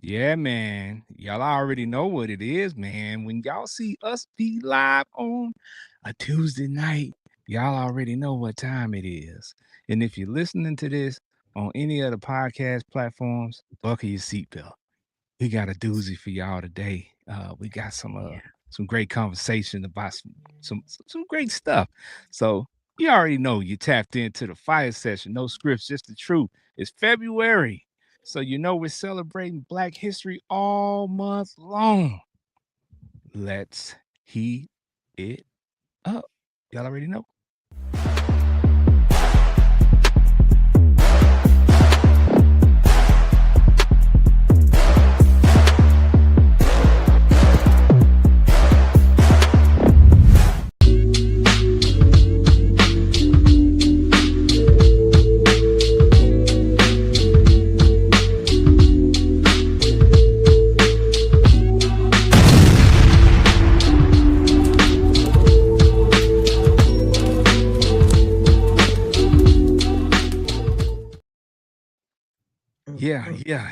Yeah, man. Y'all already know what it is, man. When y'all see us be live on a Tuesday night, y'all already know what time it is. And if you're listening to this on any of the podcast platforms, buckle your seatbelt. We got a doozy for y'all today. We got Yeah. some great conversation about some great stuff. So you already know you tapped into the fire session. No scripts, just the truth. It's February. So you know we're celebrating Black History all month long. Let's heat it up. Y'all already know.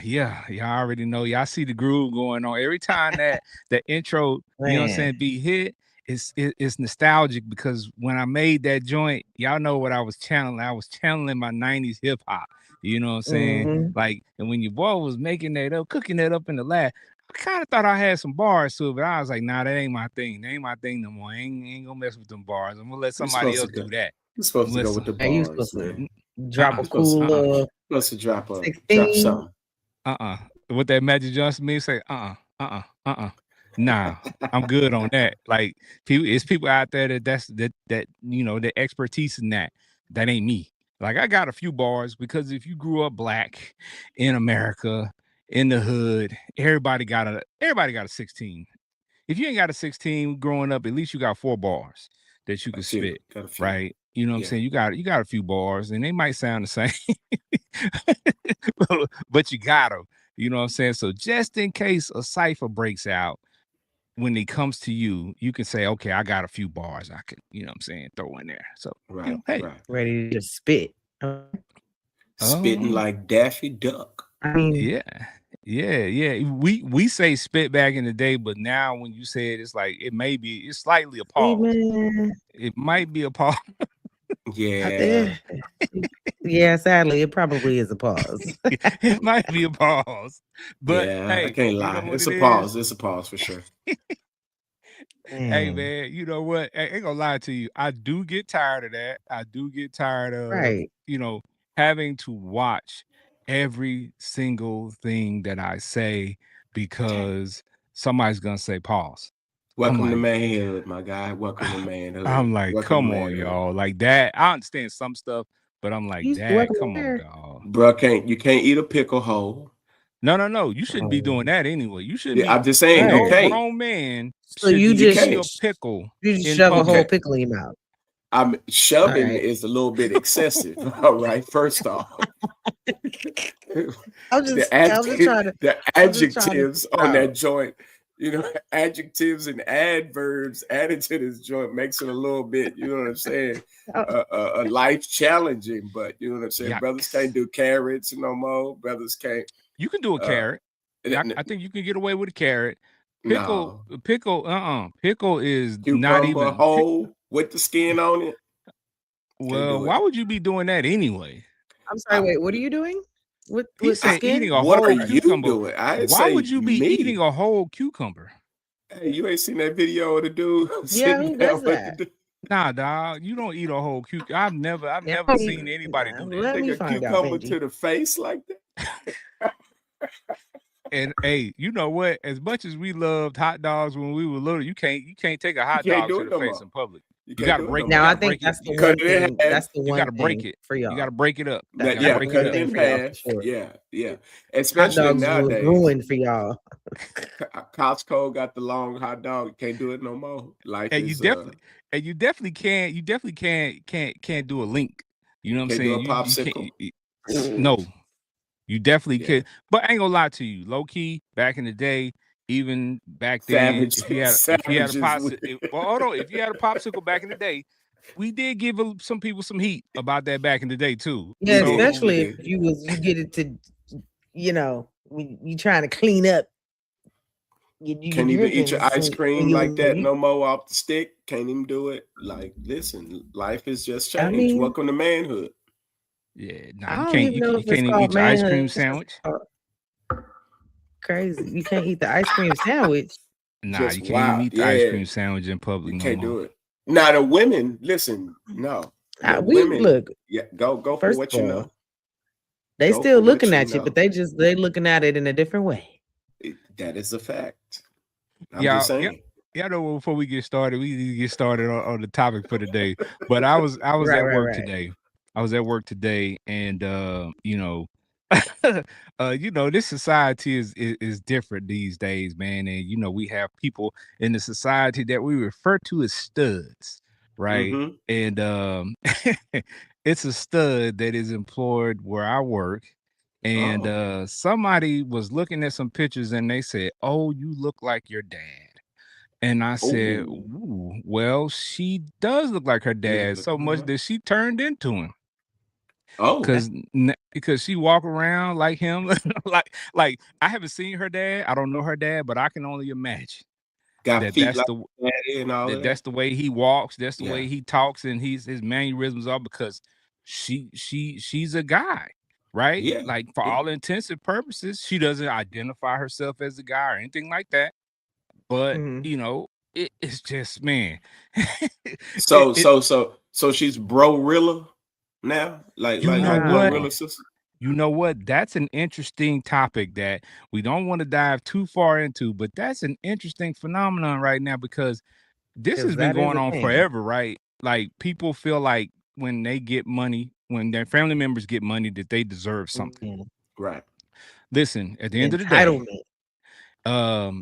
Yeah. Y'all already know. Y'all see the groove going on. Every time that the intro, you know what I'm saying, be hit, it's nostalgic because when I made that joint, y'all know what I was channeling. I was channeling my 90s hip hop. You know what I'm saying? Like, and when your boy was making that up, cooking that up in the lab, I kind of thought I had some bars to it, but I was like, nah, that ain't my thing. That ain't my thing no more. I ain't gonna mess with them bars. I'm gonna let somebody else do that. You're supposed to go with the You bars, supposed to man. drop a cool Supposed to drop 16. something. What that Magic Johnson means, say, nah, I'm good on that. Like, it's people out there that you know, the expertise in that. That ain't me. Like, I got a few bars because if you grew up Black in America, in the hood, everybody got a 16. If you ain't got a 16 growing up, at least you got 4 bars that you can spit, right? You know what I'm saying? You got a few bars, and they might sound the same, but you got them. You know what I'm saying? So just in case a cipher breaks out, when it comes to you, you can say, okay, I got a few bars I could, you know what I'm saying, throw in there. So, you know, hey. Ready to spit. Spitting like Daffy Duck. I mean, Yeah. We say spit back in the day, but now when you say it, it's like it's slightly a pause. It might be a pause. Yeah. Yeah, sadly, it probably is a pause. It might be a pause. But hey, I can't lie. It's a pause. It's a pause for sure. Hey man, you know what? I ain't gonna lie to you. I do get tired of that. I do get tired of, you know, having to watch every single thing that I say because somebody's gonna say pause. Welcome to manhood, my guy. Welcome to manhood. I'm like, come on, y'all. Like that. I understand some stuff, but I'm like, Dad, come on, dog. Bro, you can't eat a pickle whole. No. You shouldn't be doing that anyway. You shouldn't be. I'm just saying, no you can't. grown man So should you be just eating a pickle. You just shove a whole pickle in your mouth. Shoving is a little bit excessive. All right, first off. The adjectives on that joint, you know, adjectives and adverbs added to this joint makes it a little bit, you know what I'm saying, life challenging. But you know what I'm saying, brothers can't do carrots no more. Brothers can't. You can do a carrot. I think you can get away with a carrot. Pickle is not even whole with the skin on it. Well, why would you be doing that anyway? I'm sorry. Wait, what are you doing? With he said skin? eating a what whole are cucumber. You doing? Why would you be eating a whole cucumber? Hey, you ain't seen that video of the dude? Yeah, who does that? Nah, dog, you don't eat a whole cucumber. I've never seen anybody do that. Let me find out, cucumber to the face like that. And hey, you know what? As much as we loved hot dogs when we were little, you can't take a hot dog to the face in public. You gotta break it. Now I think that's the one thing. That's the one you gotta break it for y'all. You gotta break it up. Cut it in half. Yeah. Especially hot dogs nowadays. Ruined for y'all. Costco got the long hot dog. You can't do it no more. Life and is you definitely can't do a link. You know what I'm saying? Do a popsicle. No. You definitely could, but I ain't gonna lie to you. Low key, back in the day, even back then, if you had a popsicle, hold on, if you had a popsicle back in the day, we did give some people some heat about that back in the day too. Yeah, especially if you get it to, you know, you trying to clean up. You Can't even eat your ice cream like that leave. no more off the stick. Can't even do it. Like, listen, life has just changed. I mean, Welcome to manhood. Yeah, I nah, don't even know you if can't it's even called eat your ice manhood. cream It's just sandwich. crazy. You can't eat the ice cream sandwich. Nah, Just you can't even wild. eat the ice cream sandwich in public You no can't more. do it. Now the women, listen, no. The We women, look. yeah, go for First what of you all, know. they Go still for what looking you at you, know. but they looking at it in a different way. That is a fact. I'm Yeah, just saying. yeah, I know. Before we get started, we need to get started on the topic for today. But I was Right, at right, work right. today. I was at work today, and you know, this society is different these days, man. And you know, we have people in the society that we refer to as studs, right? Mhm. And it's a stud that is employed where I work. And somebody was looking at some pictures and they said, "Oh, you look like your dad." And I said, Ooh. "Ooh, well, she does look like her dad so much that she turned into him." Oh, Because she walk around like him, like I haven't seen her dad. I don't know her dad, but I can only imagine got that feet like daddy and all of that's that. the way he walks, that's the Yeah. way he talks, and his mannerisms are because she's a guy, right? Yeah. Like for all intents and purposes, she doesn't identify herself as a guy or anything like that. But Mhm. you know, it's just man. So she's Bro-Rilla now, like You know like what? Glorilla sister. You know what? That's an interesting topic that we don't want to dive too far into, but that's an interesting phenomenon right now because this has 'Cause been that is going a on thing. forever, right? Like people feel like when they get money, when their family members get money, that they deserve something. Mhm. Right. Listen, at the end of the day, Entitlement.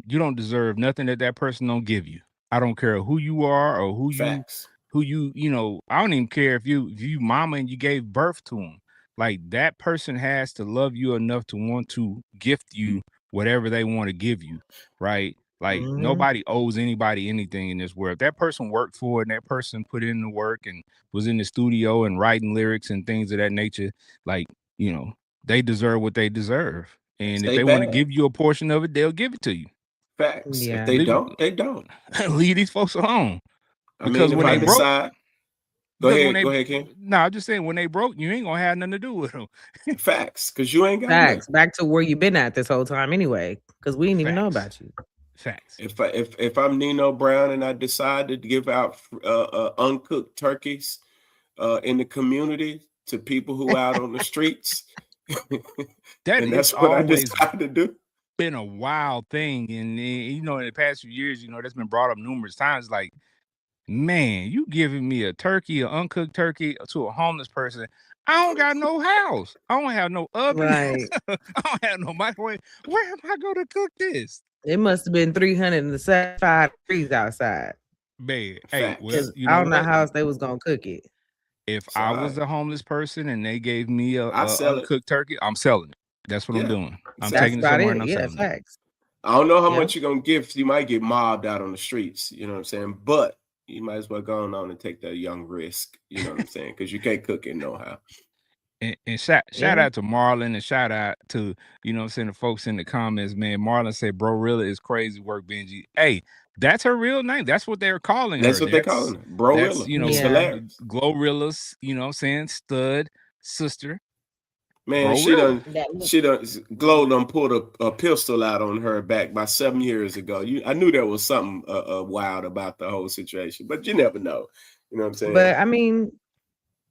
you don't deserve nothing that person don't give you. I don't care who you are or Facts. I don't even care if you mama and you gave birth to them. Like that person has to love you enough to want to gift you whatever they want to give you, right? Like Mhm. nobody owes anybody anything in this world. If that person worked for it and that person put in the work and was in the studio and writing lyrics and things of that nature, like, they deserve what they deserve. And if Stay they want to bad. give you a portion of it, they'll give it to you. Facts. If Yeah. they don't, they don't. Leave these folks alone. I Because mean, if when I they broke, decide, go ahead, Ken. no, I'm just saying when they broke, you ain't gonna have nothing to do with them. Facts, because you ain't got Facts. nothing. Back to where you been at this whole time anyway, because we didn't even know about you. Facts. If I'm Nino Brown and I decide to give out uncooked turkeys in the community to people who out on the streets, and that's what I decided to do. Been a wild thing, and in the past few years, that's been brought up numerous times. Like, man, you giving me a turkey, an uncooked turkey to a homeless person. I don't got no house. I don't have no oven. Right. I don't have no microwave. Where am I going to cook this? It must have been 375 degrees outside. Man, hey, well, I don't know how else they was gonna cook it. If I was a homeless person and they gave me a uncooked turkey, I'm selling it. That's what I'm doing. I'm taking it somewhere and I'm selling it. I don't know how much you're gonna give. You might get mobbed out on the streets. You know what I'm saying? But you might as well go on and take that young risk. You know what I'm saying? Because you can't cook it no how. And shout out to Marlon and shout out to, the folks in the comments, man. Marlon said, Bro-Rilla is crazy work, Benji. Hey, that's her real name. That's what they're calling her. That's what they're calling her. Bro-Rilla. Glorilla's, stud sister. Man, Glow done pulled a pistol out on her back about 7 years ago. I knew there was something wild about the whole situation, but you never know. You know what I'm saying? But I mean,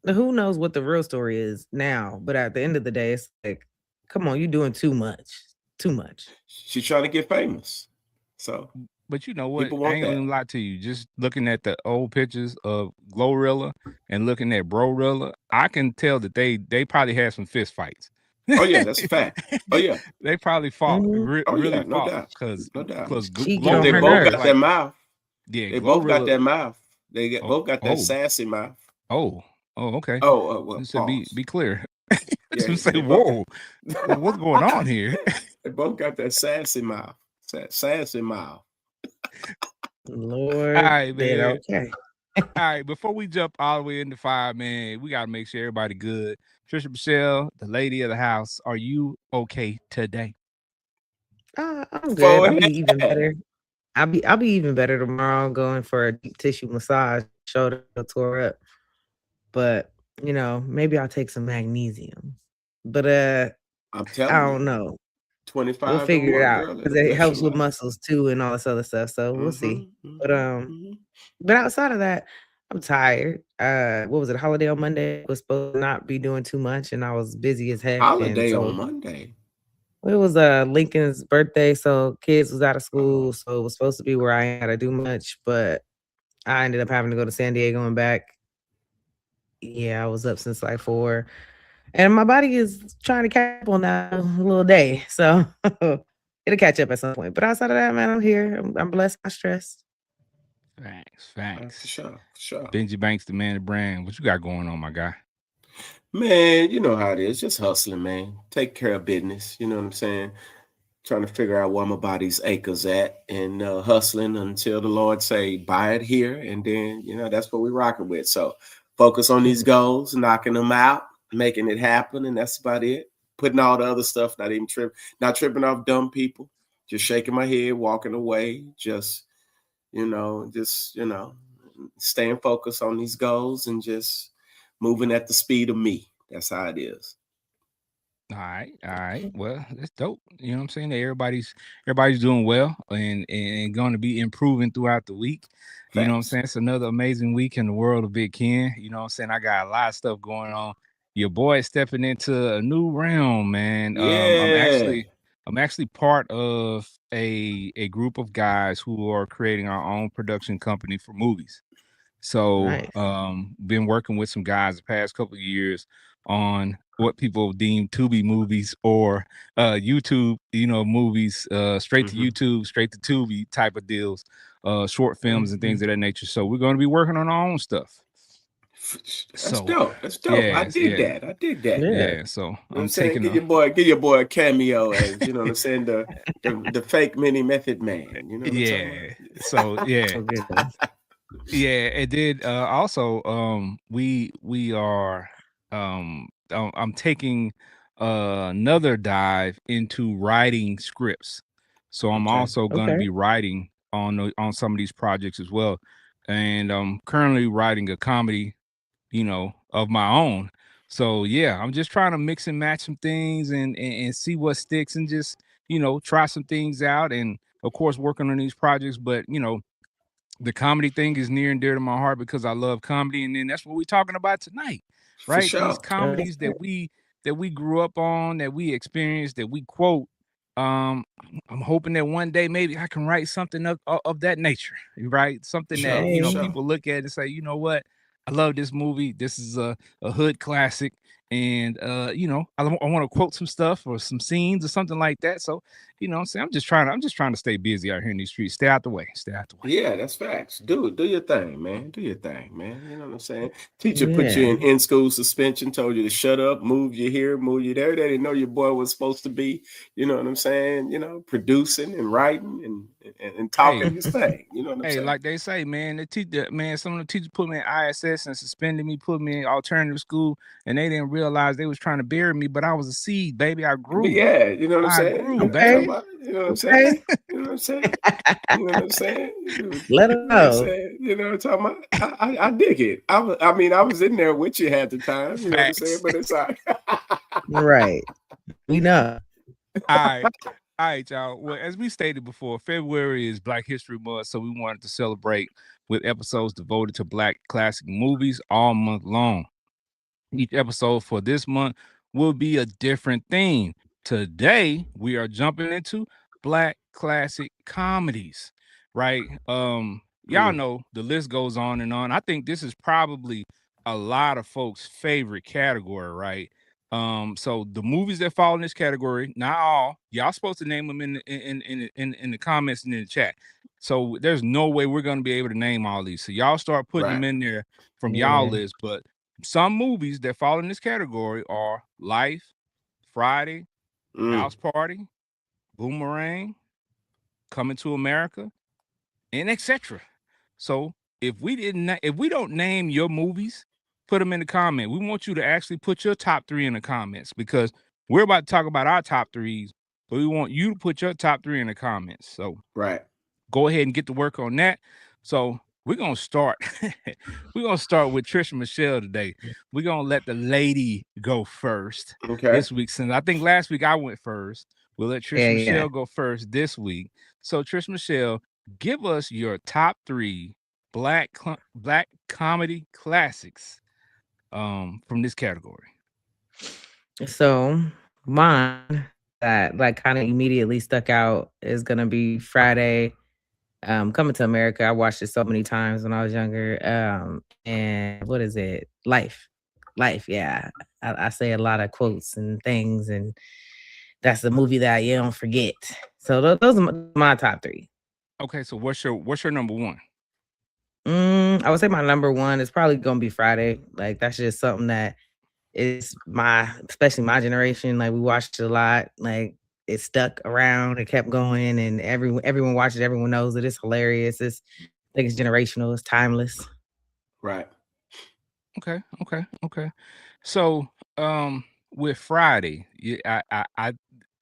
who knows what the real story is now? But at the end of the day, it's like, come on, you're doing too much. Too much. She's trying to get famous. So, but you know what? I ain't gonna lie to you. Just looking at the old pictures of Glorilla and looking at Bro-Rilla, I can tell that they probably had some fist fights. Oh yeah, that's a fact. Oh yeah, they probably fought. Really no fought. doubt. Because no doubt. They both got that mouth. Yeah, they both got that mouth. They both got that sassy mouth. Oh, okay. Well, so be clear. Yeah, say, whoa, what's going on here? They both got that sassy mouth. Sassy mouth. Lord. All right, man. Okay. All right, before we jump all the way into 5, man, we got to make sure everybody good. Trisha Michelle, the lady of the house, are you okay today? I'm good. I'll be even better. I'll be even better tomorrow. I'm going for a deep tissue massage. Shoulder tore up, but maybe I'll take some magnesium. But I'm I telling don't you, know. 25 We'll and figure it one, out girl, because it'll it bless helps your with life. muscles too and all this other stuff. So we'll see. But Mm-hmm. but outside of that, I'm tired. What was it? Holiday on Monday was supposed to not be doing too much, and I was busy as heck. And Holiday on so Monday. it was Lincoln's birthday, so kids was out of school, so it was supposed to be where I ain't gotta do much, but I ended up having to go to San Diego and back. Yeah, I was up since like 4, and my body is trying to catch up on that little day, so it'll catch up at some point. But outside of that, man, I'm here. I'm blessed, not stressed. Facts. For sure. Benji Banks, the man of brand. What you got going on, my guy? Man, you know how it is. Just hustling, man. Take care of business. You know what I'm saying? Trying to figure out where my body's acres at and hustling until the Lord say, buy it here. And then, that's what we're rocking with. So focus on these goals, knocking them out, making it happen. And that's about it. Putting all the other stuff, not tripping off dumb people, just shaking my head, walking away, just staying focused on these goals and just moving at the speed of me. That's how it is. All right. Well, that's dope. You know what I'm saying? Everybody's doing well and going to be improving throughout the week. You know what I'm saying? It's another amazing week in the world of Big Ken. You know what I'm saying? I got a lot of stuff going on. Your boy is stepping into a new realm, man. Yeah. I'm actually part of a group of guys who are creating our own production company for movies. So Nice. been working with some guys the past couple of years on what people deem to be movies or YouTube, movies, straight to YouTube, straight to Tubi type of deals, short films and things of that nature. So we're going to be working on our own stuff. That's dope. That's dope. I dig that. Yeah. So I'm taking give your boy a cameo as what I'm saying, the fake Mini Method Man. You know what I'm talking about? So yeah, it did. Also, we are I'm taking another dive into writing scripts. So I'm also going to be writing on some of these projects as well. And I'm currently writing a comedy, of my own. So yeah, I'm just trying to mix and match some things and see what sticks and just, try some things out and of course working on these projects, but the comedy thing is near and dear to my heart because I love comedy, and then that's what we're talking about tonight, right? For sure. These comedies that we grew up on, that we experienced, that we quote. I'm hoping that one day maybe I can write something of that nature, right? Something that people look at and say, you know what, I love this movie. This is a hood classic, and I want to quote some stuff or some scenes or something like that. So I'm saying I'm just trying to stay busy out here in these streets. Stay out the way. Yeah, that's facts. Do your thing, man. Do your thing, man. You know what I'm saying? Teacher put you in school suspension, told you to shut up, move you here, move you there. They didn't know your boy was supposed to be, you know what I'm saying? Producing and writing and talking his thing. You know what I'm saying? Like they say, man, some of the teachers put me in ISS and suspended me, put me in alternative school, and they didn't realize they was trying to bury me, but I was a seed, baby. I grew. But yeah, you know what I'm saying? Grew, baby. You know what I'm saying? You know what I'm saying? You know what I'm saying? Let them know. You know what I'm talking about? I dig it. I was in there with you at the time. You know what I'm saying? But it's like right. We know. All right, y'all. Well, as we stated before, February is Black History Month, so we wanted to celebrate with episodes devoted to Black classic movies all month long. Each episode for this month will be a different theme. Today, we are jumping into Black classic comedies, right? Y'all know the list goes on and on. I think this is probably a lot of folks' favorite category, right? So the movies that fall in this category, not all, y'all supposed to name them in the comments and in the chat. So there's no way we're gonna be able to name all these. So y'all start putting them in there from y'all list. But some movies that fall in this category are Life, Friday, House Party, Boomerang, Coming to America, and etc. So if we don't name your movies, put them in the comment. We want you to actually put your top 3 in the comments because we're about to talk about our top 3s but we want you to put your top 3 in the comments. So right, go ahead and get to work on that. So we're gonna start. We're gonna start with Trish and Michelle today. We're gonna let the lady go first this week. Since I think last week I went first, we'll let Trish and Michelle go first this week. So Trish, Michelle, give us your top 3 black comedy classics from this category. So mine that like kind of immediately stuck out is gonna be Friday. Coming to America. I watched it so many times when I was younger. And what is it? Life. Yeah. I say a lot of quotes and things, and that's the movie that you don't forget. So those are my top 3. Okay, so what's your number 1? I would say my number 1 is probably gonna be Friday. Like that's just something that is especially my generation. Like we watched it a lot. Like it stuck around. It kept going, and everyone watches. Everyone knows it. It's hilarious. I think it's generational. It's timeless. Right. Okay. So, with Friday, I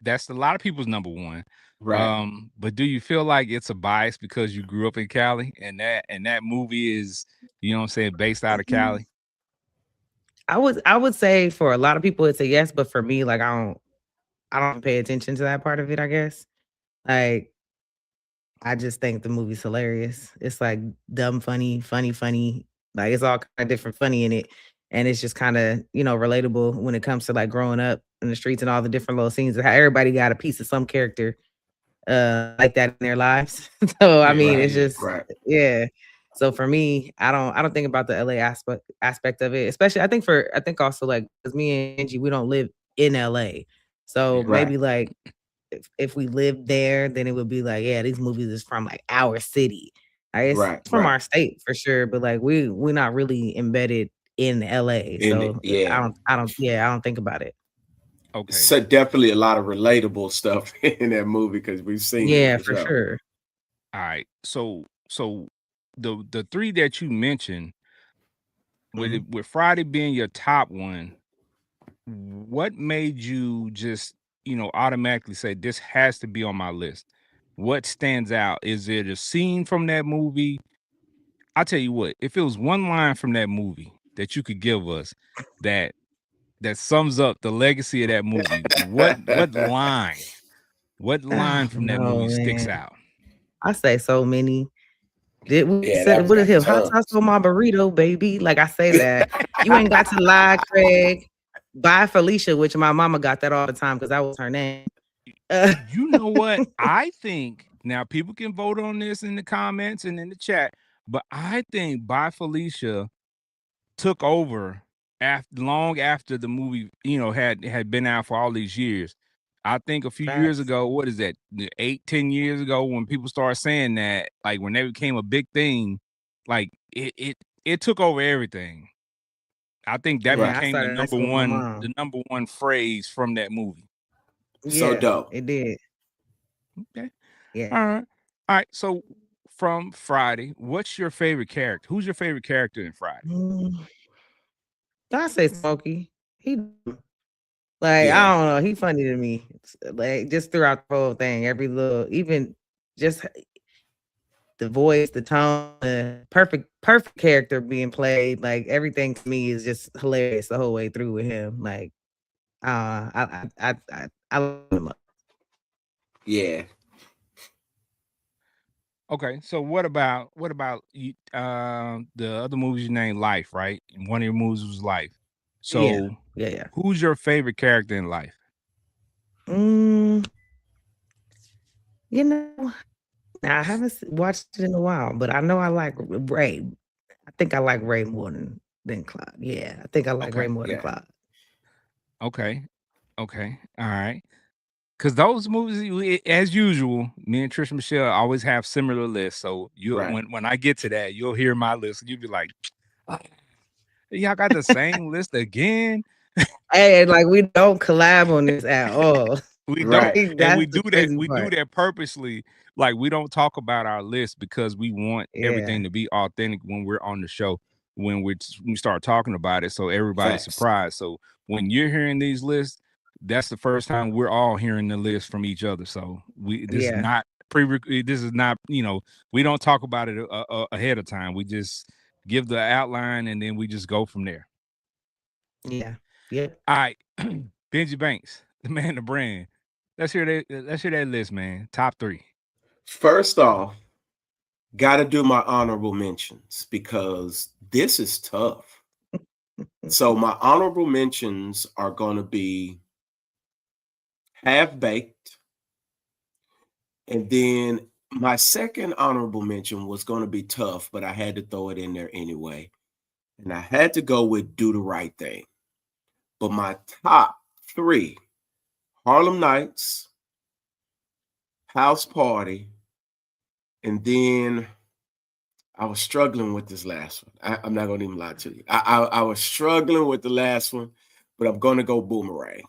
that's a lot of people's number 1. Right. But do you feel like it's a bias because you grew up in Cali and that movie is, you know what I'm saying, based out of Cali? I would say for a lot of people it's a yes, but for me, like I don't pay attention to that part of it, I guess. Like I just think the movie's hilarious. It's like dumb, funny. Like it's all kind of different funny in it. And it's just kind of, relatable when it comes to like growing up in the streets and all the different little scenes, and how everybody got a piece of some character like that in their lives. So I mean, it's just yeah. So for me, I don't think about the LA aspect of it, especially I think also like because me and Angie, we don't live in LA. So maybe like if we lived there, then it would be like, yeah, these movies is from like our city. It's from our state for sure, but like we're not really embedded in LA. So I don't think about it. Okay. So definitely a lot of relatable stuff in that movie because we've seen it for sure. All right. So the 3 that you mentioned, with Friday being your top 1, what made you just, automatically say this has to be on my list? What stands out? Is it a scene from that movie? I'll tell you what, if it was one line from that movie that you could give us that sums up the legacy of that movie, what line from that movie sticks out? I say so many. What is him? Hot sauce on my burrito, baby. Like I say that. You ain't got to lie, Craig. Bye, Felicia, which my mama got that all the time because that was her name. You know what? I think now people can vote on this in the comments and in the chat, but I think Bye Felicia took over long after the movie, had been out for all these years. I think a few years ago, what is that, 8-10 years ago, when people started saying that, like when they became a big thing, like it took over everything. I think that became the number one phrase from that movie. So dope. It did. Okay. Yeah. All right. So from Friday, what's your favorite character? Who's your favorite character in Friday? I say Smokey. I don't know. He funny to me. Like just throughout the whole thing, every little, even just the voice, the tone, the perfect character being played. Like everything to me is just hilarious the whole way through with him. Like, I love him. Yeah. Okay, so what about the other movies you named? Life, right? And one of your movies was Life. So yeah. Who's your favorite character in Life? I haven't watched it in a while, but I know I like Ray. I think I like Ray more than Clyde. Yeah, I think I like Ray more than Clyde. Okay. All right. Because those movies, as usual, me and Trish and Michelle always have similar lists. So when I get to that, you'll hear my list and you'll be like, oh, y'all got the same list again. Hey, like we don't collab on this at all. We don't, and we do that purposely. Like we don't talk about our list because we want everything to be authentic when we're on the show. When we start talking about it, so everybody's surprised. So when you're hearing these lists, that's the first time we're all hearing the list from each other. So this is Yeah. not this is not, we don't talk about it ahead of time. We just give the outline and then we just go from there. Yeah. Yep. All right. Benji Banks, the man, the brand. Let's hear that list, man. Top 3. First off, got to do my honorable mentions because this is tough. So my honorable mentions are going to be Half Baked. And then my second honorable mention was going to be tough, but I had to throw it in there anyway. And I had to go with Do the Right Thing. But my top 3, Harlem Nights, House Party, and then I was struggling with this last one. I'm not going to even lie to you. I was struggling with the last one, but I'm going to go Boomerang.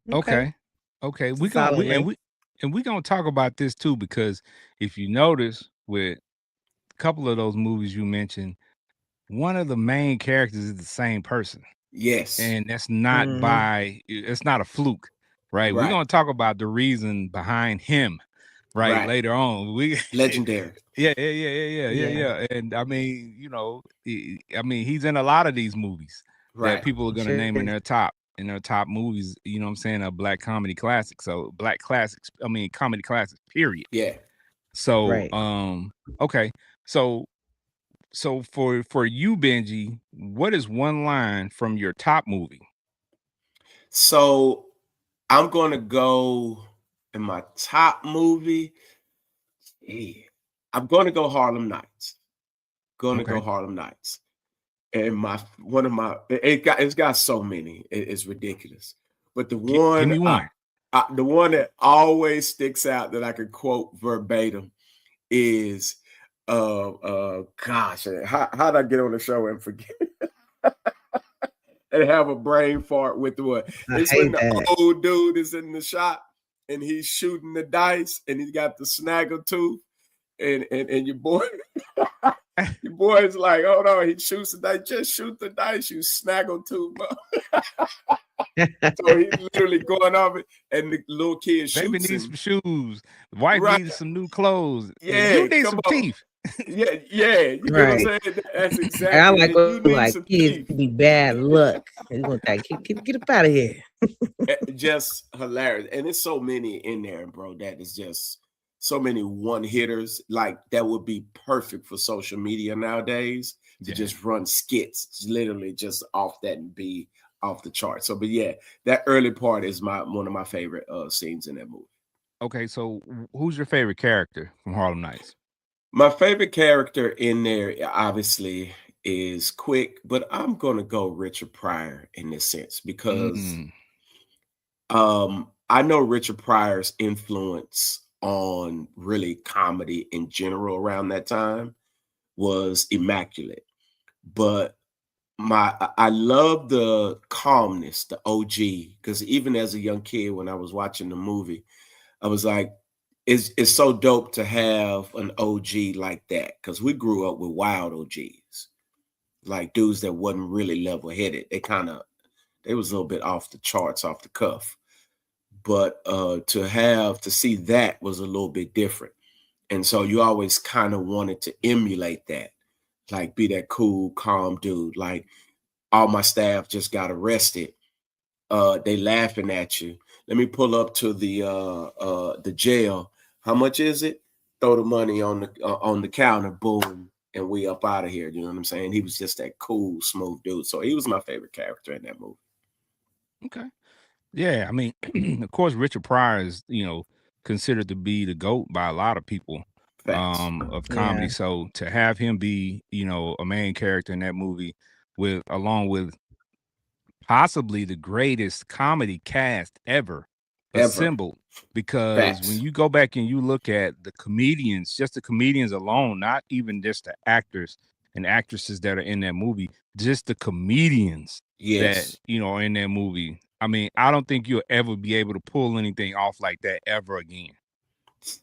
Okay. We're gonna talk about this too, because if you notice with a couple of those movies you mentioned, one of the main characters is the same person. Yes. And that's not it's not a fluke, right? We're gonna talk about the reason behind him right later on. Legendary. Yeah. And I mean, he's in a lot of these movies that people are gonna name in their top movies, you know what I'm saying, a black comedy classic. So black classics, comedy classics, period. Yeah. So okay. So for you, Benji, what is one line from your top movie? So I'm gonna go in my top movie. I'm gonna go Harlem Nights. Go Harlem Nights. And it's got so many, it's ridiculous. But the one, give me one. The one that always sticks out that I could quote verbatim is, gosh, how'd I get on the show and forget? And have a brain fart with what? It's when the old dude is in the shop and he's shooting the dice and he's got the snaggle tooth, and your boy. Your boy is like, oh no, he shoots the dice. Just shoot the dice, you snaggle tooth. So he's literally going off it, and the little kid shoots. Baby needs some shoes. The wife needs some new clothes. Yeah, you need some teeth. Yeah. You know what I'm saying? That's exactly. I like kids to be bad luck. You want that? Get up out of here. Just hilarious, and it's so many in there, bro. That is just so many one hitters. Like that would be perfect for social media nowadays to just run skits, literally just off that and be off the chart. So, but yeah, that early part is one of my favorite scenes in that movie. Okay, so who's your favorite character from Harlem Nights? My favorite character in there, obviously, is Quick, but I'm gonna go Richard Pryor in this sense because I know Richard Pryor's influence on really comedy in general around that time was immaculate, but I love the calmness, the OG, because even as a young kid when I was watching the movie, I was like, it's so dope to have an OG like that, because we grew up with wild OGs, like dudes that wasn't really level-headed. They was a little bit off the charts, off the cuff. But to see that was a little bit different. And so you always kind of wanted to emulate that, like be that cool, calm dude. Like all my staff just got arrested. They laughing at you. Let me pull up to the jail. How much is it? Throw the money on the counter, boom, and we up out of here. You know what I'm saying? He was just that cool, smooth dude. So he was my favorite character in that movie. Okay. Yeah, I mean, of course, Richard Pryor is, considered to be the GOAT by a lot of people of comedy. Yeah. So to have him be, a main character in that movie along with possibly the greatest comedy cast ever assembled, because when you go back and you look at the comedians, just the comedians alone, not even just the actors and actresses that are in that movie, just the comedians that, are in that movie. I mean, I don't think you'll ever be able to pull anything off like that ever again.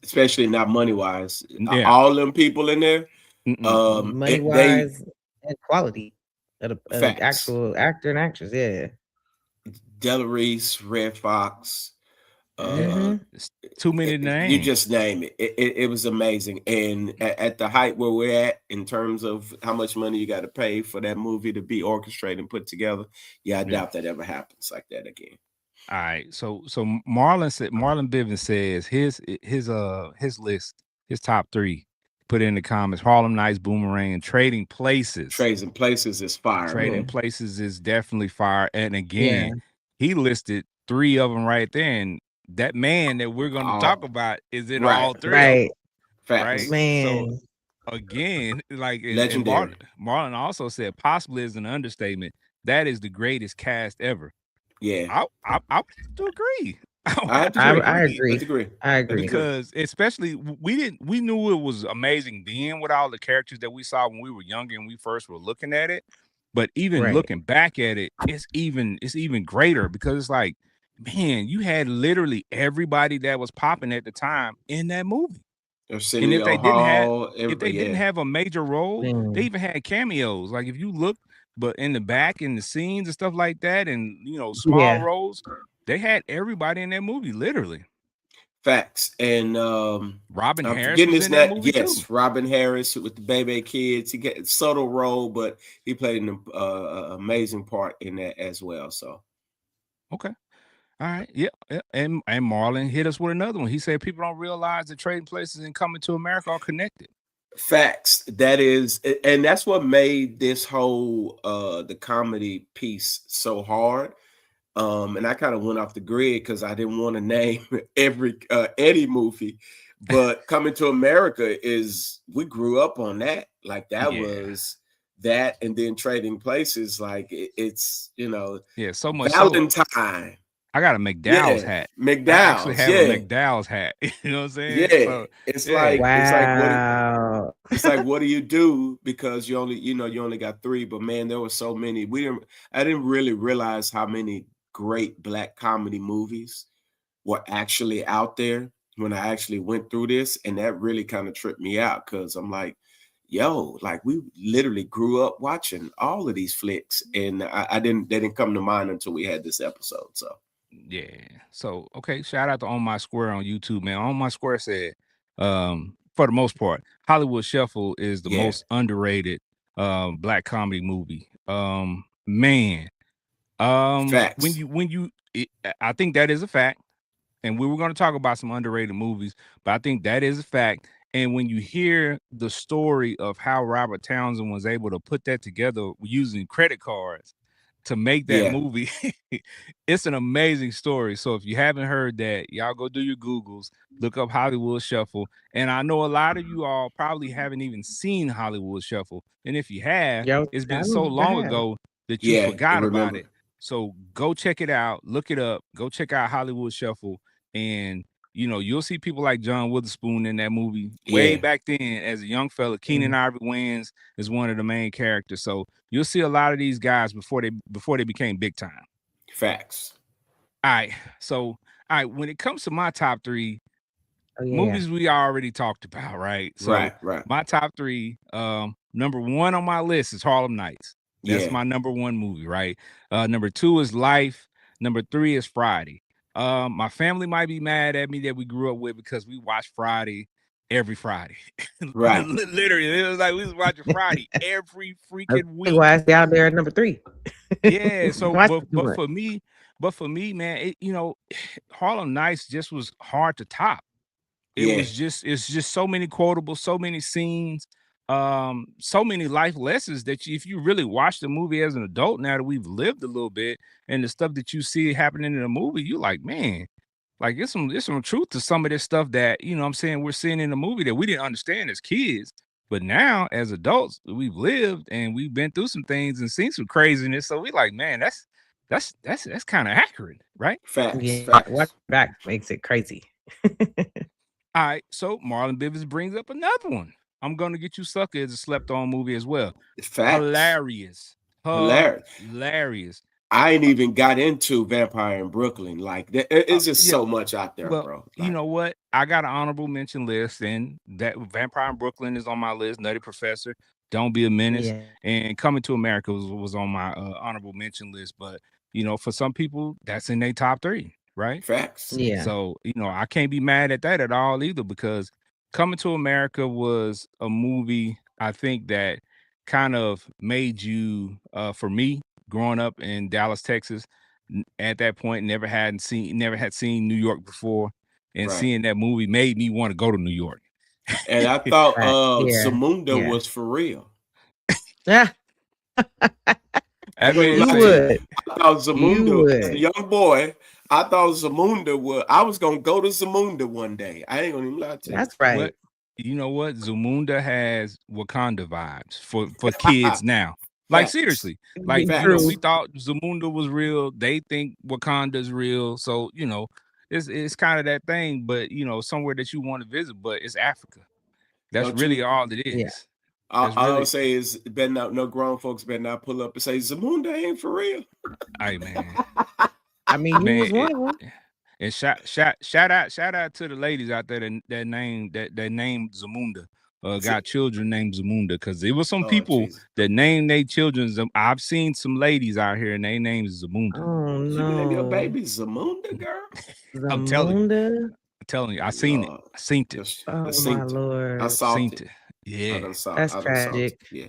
Especially not money-wise. Yeah. All them people in there. Money-wise and quality. an actual actor and actress. Yeah. Della Reese, Red Fox. It's too many names. You just name it. It was amazing. And at the height where we're at in terms of how much money you got to pay for that movie to be orchestrated and put together, I doubt that ever happens like that again. All right. So Marlon Bivens says his list, his top 3. Put in the comments. Harlem Nights, Boomerang, and Trading Places. Trading Places is fire. Trading Places is definitely fire. And again, he listed 3 of them right there. And that man that we're going to talk about is in all 3. Right. Facts. Man. So again, like legendary. Marlon also said, possibly is an understatement. That is the greatest cast ever. Yeah, I have to agree. I agree because especially we knew it was amazing then with all the characters that we saw when we were younger and we first were looking at it, but even looking back at it, it's even greater because it's like, man, you had literally everybody that was popping at the time in that movie. And if they didn't have a major role, they even had cameos. Like if you look, but in the back in the scenes and stuff like that, and small roles. They had everybody in that movie, literally. Facts. And Robin Harris was in that movie too. Robin Harris with the Baby Kids. He got a subtle role, but he played an amazing part in that as well. So, okay, all right, yeah. And Marlon hit us with another one. He said people don't realize that Trading Places and Coming to America are connected. Facts. That is, and that's what made this whole the comedy piece so hard. And I kind of went off the grid because I didn't want to name every Eddie movie, but Coming to America we grew up on that. Like that was that, and then Trading Places. Like it's so much. Valentine. I got a McDowell's hat. McDowell's. I actually have a McDowell's hat. You know what I'm saying? Yeah. So, it's like what do you do? Because you only got 3, but man, there were so many. I didn't really realize how many great Black comedy movies were actually out there when I actually went through this, and that really kind of tripped me out because I'm like, yo, like we literally grew up watching all of these flicks, and they didn't come to mind until we had this episode. So yeah. So okay, shout out to On My Square on YouTube, man. On My Square said, for the most part, Hollywood Shuffle is the most underrated Black comedy movie. Man. Facts. I think that is a fact, and we were going to talk about some underrated movies, but I think that is a fact. And when you hear the story of how Robert Townsend was able to put that together using credit cards to make that movie, it's an amazing story. So if you haven't heard that, y'all go do your Googles, look up Hollywood Shuffle. And I know a lot of you all probably haven't even seen Hollywood Shuffle, and if you have, it's been so long ago that you forgot about it. So go check it out, look it up, go check out Hollywood Shuffle, and you'll see people like John Witherspoon in that movie way back then as a young fella. Keenan Ivory Wayans is one of the main characters. So you'll see a lot of these guys before they became big time. Facts. All right. So when it comes to my top 3 movies, we already talked about, right? So right. My top 3, number 1 on my list is Harlem Nights. That's my number 1 movie, right? Number 2 is Life. Number 3 is Friday. My family might be mad at me that we grew up with because we watched Friday every Friday. Right. Literally, it was like we was watching Friday every freaking week. Why is out there at number 3? Yeah. So, but for me, man, Harlem Nights just was hard to top. It's just so many quotables, so many scenes. So many life lessons that if you really watch the movie as an adult, now that we've lived a little bit, and the stuff that you see happening in the movie, you're like, man, like there's some truth to some of this stuff that I'm saying we're seeing in the movie that we didn't understand as kids, but now as adults we've lived and we've been through some things and seen some craziness, so we like, man, that's kind of accurate, right? Facts. Watch back makes it crazy. All right, so Marlon Bivens brings up another one. I'm Gonna Get You Sucker is a slept-on movie as well. Facts. Hilarious. I ain't even got into Vampire in Brooklyn. Like it's just so much out there, bro. Like, you know what? I got an honorable mention list, and that Vampire in Brooklyn is on my list. Nutty Professor. Don't Be a Menace, Yeah. and Coming to America was on my honorable mention list. But for some people, that's in their top 3, right? Facts. Yeah. So I can't be mad at that at all either, because Coming to America was a movie, I think, that kind of made you, for me, growing up in Dallas, Texas, at that point, never had seen New York before, and Right. seeing that movie made me want to go to New York. And I thought Yeah. Zamunda was for real. Yeah. I mean, You would. I thought Zamunda, as a would. young boy, I thought Zamunda would. I was gonna go to Zamunda one day. I ain't gonna even lie to you. That's right. But you know what? Zamunda has Wakanda vibes for kids now. Like, Facts. seriously. Like, Facts. we thought Zamunda was real. They think Wakanda's real. So, it's kind of that thing, but somewhere that you want to visit, but it's Africa. That's really all it is. Yeah. All I'll say is, no grown folks better not pull up and say Zamunda ain't for real. Hey, man. I mean, you was one of them. And shout out to the ladies out there that named Zamunda. Got children named Zamunda, because it was some people that named their children. I've seen some ladies out here and they named Zamunda. Oh no, you name your baby Zamunda, girl? I'm telling you, I seen it. I seen it. Oh my Lord, I saw it. Yeah, that's tragic. Yeah.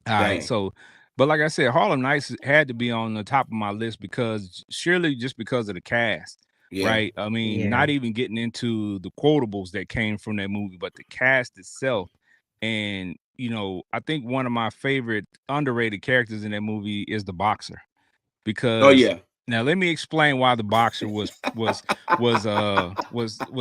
All right, so. But like I said, Harlem Nights had to be on the top of my list, because just because of the cast, right? I mean, not even getting into the quotables that came from that movie, but the cast itself. And, I think one of my favorite underrated characters in that movie is the boxer, because now let me explain why the boxer was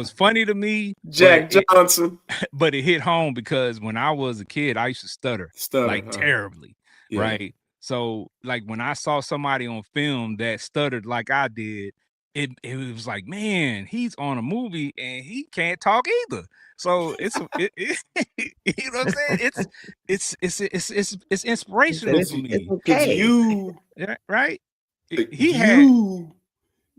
funny to me. Jack Johnson. But it hit home, because when I was a kid, I used to stutter like terribly. Yeah. Right. So, like, when I saw somebody on film that stuttered like I did, it was like, man, he's on a movie and he can't talk either. So it's you know what I'm saying? It's inspirational for me. It's okay. Right?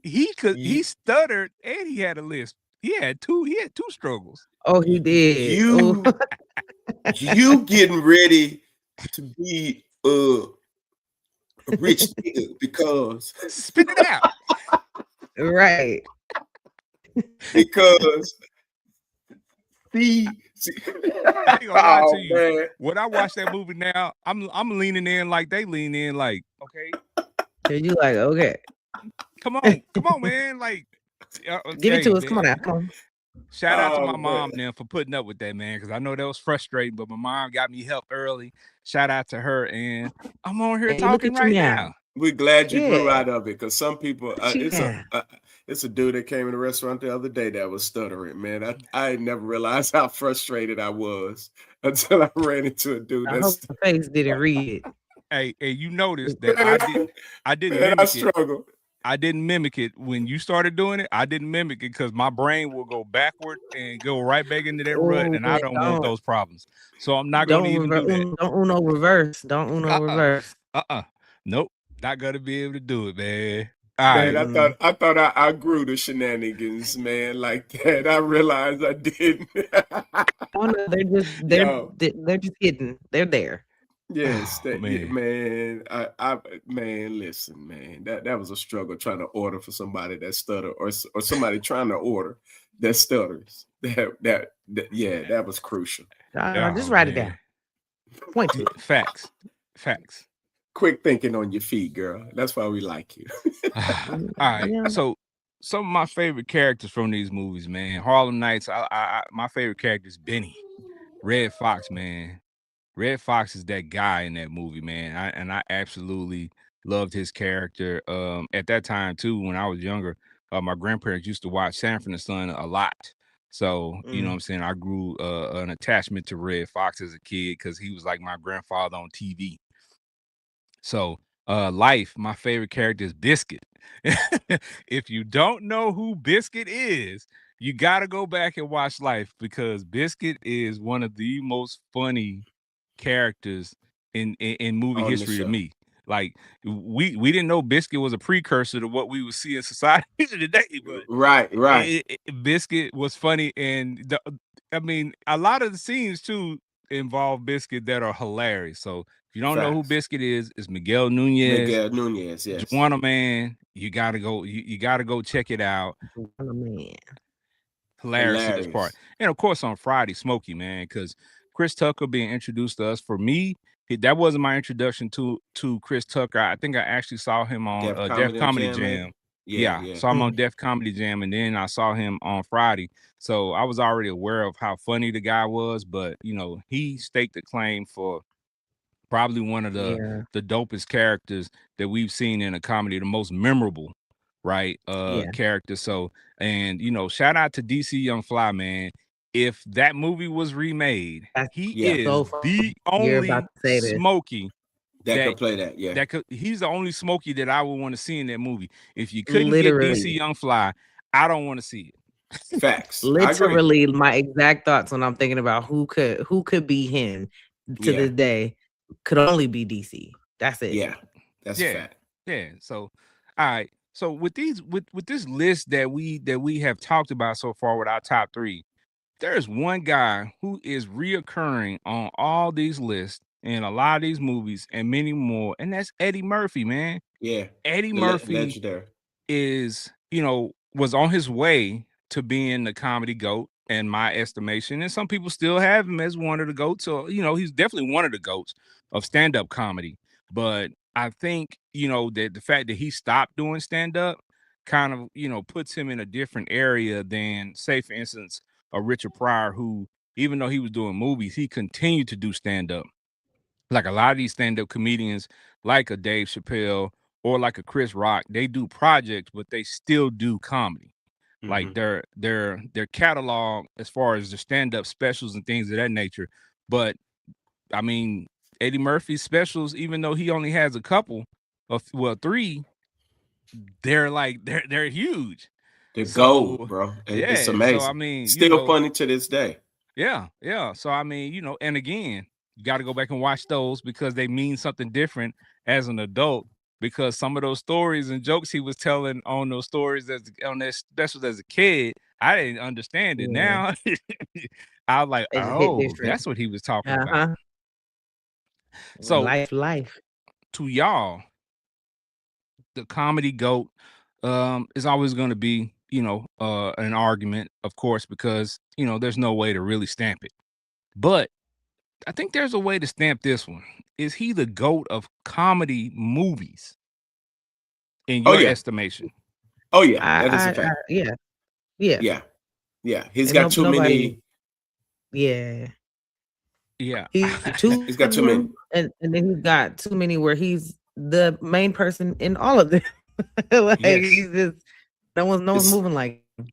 He stuttered and he had a lisp. He had two struggles. Oh, he did. You getting ready to be a rich nigga, because spit it out. Right. Because I ain't gonna lie to you. Man. When I watch that movie now, I'm leaning in like they lean in, like, okay. And you like, okay. Come on, man. Like, give it to us. Man. Come on out. Come on. Shout out to my mom then for putting up with that, man, because I know that was frustrating, but my mom got me help early. Shout out to her, and I'm on here talking right now. We're glad you grew out of it, because some people, it's a dude that came in the restaurant the other day that was stuttering, man. I never realized how frustrated I was until I ran into a dude. I hope the face didn't read it. Hey, you noticed that I didn't man, mimic I struggled. I didn't mimic it when you started doing it. I didn't mimic it because my brain will go backward and go right back into that rut, and I don't want those problems. So I'm not going to even do that. Don't Uno reverse. Don't Uno reverse. Nope. Not going to be able to do it, man. Man, I thought I grew the shenanigans, man, like that. I realized I didn't. Oh no, they're just hidden. They're there. Yes, man. Man, listen, man. That was a struggle trying to order for somebody that stutter, or somebody trying to order that stutters. That was crucial. Just write it down. Point to it. Facts. Quick thinking on your feet, girl. That's why we like you. All right. Yeah. So some of my favorite characters from these movies, man. Harlem Nights. My favorite character is Benny, Red Fox, man. Red Fox is that guy in that movie, man. I absolutely loved his character. At that time too, when I was younger, my grandparents used to watch Sanford and Son a lot. So, you know what I'm saying? I grew an attachment to Red Fox as a kid because he was like my grandfather on TV. So, Life, my favorite character is Biscuit. If you don't know who Biscuit is, you got to go back and watch Life, because Biscuit is one of the most funny characters in movie history to me. Like, we didn't know Biscuit was a precursor to what we would see in society today, but right. Biscuit was funny, and a lot of the scenes too involve Biscuit that are hilarious. So if you don't know who Facts. Biscuit is, it's Miguel Nunez. Miguel Nunez, yes. Juana Man, you gotta go. You gotta go check it out. Juana Man. Hilarious in this part, and of course on Friday, Smokey, man, because Chris Tucker being introduced to us. For me, that wasn't my introduction to Chris Tucker. I think I actually saw him on Def Comedy Jam. Yeah, saw him on Def Comedy Jam, and then I saw him on Friday. So I was already aware of how funny the guy was, but you know, he staked a claim for probably one of the dopest characters that we've seen in a comedy, the most memorable, right? Character. So, and you know, shout out to DC Young Fly, man. If that movie was remade, he is the only Smokey that could play that. Yeah, he's the only Smokey that I would want to see in that movie. If you couldn't get DC Young Fly, I don't want to see it. Facts. Literally, my exact thoughts when I'm thinking about who could be him to this day could only be DC. That's it. Yeah, that's a fact. Yeah. So, all right. So with this list that we have talked about so far with our top 3, there's one guy who is reoccurring on all these lists in a lot of these movies and many more, and that's Eddie Murphy, man. Yeah, Eddie Murphy is, you know, was on his way to being the comedy GOAT in my estimation, and some people still have him as one of the GOATs. So, you know, he's definitely one of the GOATs of stand-up comedy. But I think, you know, that the fact that he stopped doing stand-up kind of, you know, puts him in a different area than, say, for instance, a Richard Pryor, who, even though he was doing movies, he continued to do stand-up. Like a lot of these stand-up comedians, like a Dave Chappelle or like a Chris Rock, they do projects, but they still do comedy. Like their catalog as far as the stand-up specials and things of that nature. But I mean, Eddie Murphy's specials, even though he only has a couple of 3, they're huge. They're gold, bro. It's amazing. So, I mean, still funny to this day. Yeah. So I mean, you know, and again, you got to go back and watch those because they mean something different as an adult. Because some of those stories and jokes he was telling on those stories on their specials as a kid, I didn't understand it. Now I was like, that's what he was talking about. So life to y'all, the comedy GOAT is always going to be, you know, an argument, of course, because, you know, there's no way to really stamp it. But I think there's a way to stamp this one. Is he the GOAT of comedy movies in your estimation? Oh yeah, that is a fact. Yeah. He's got too many. Yeah. He's got too many, and then he's got too many where he's the main person in all of them. He's just no one's moving like him.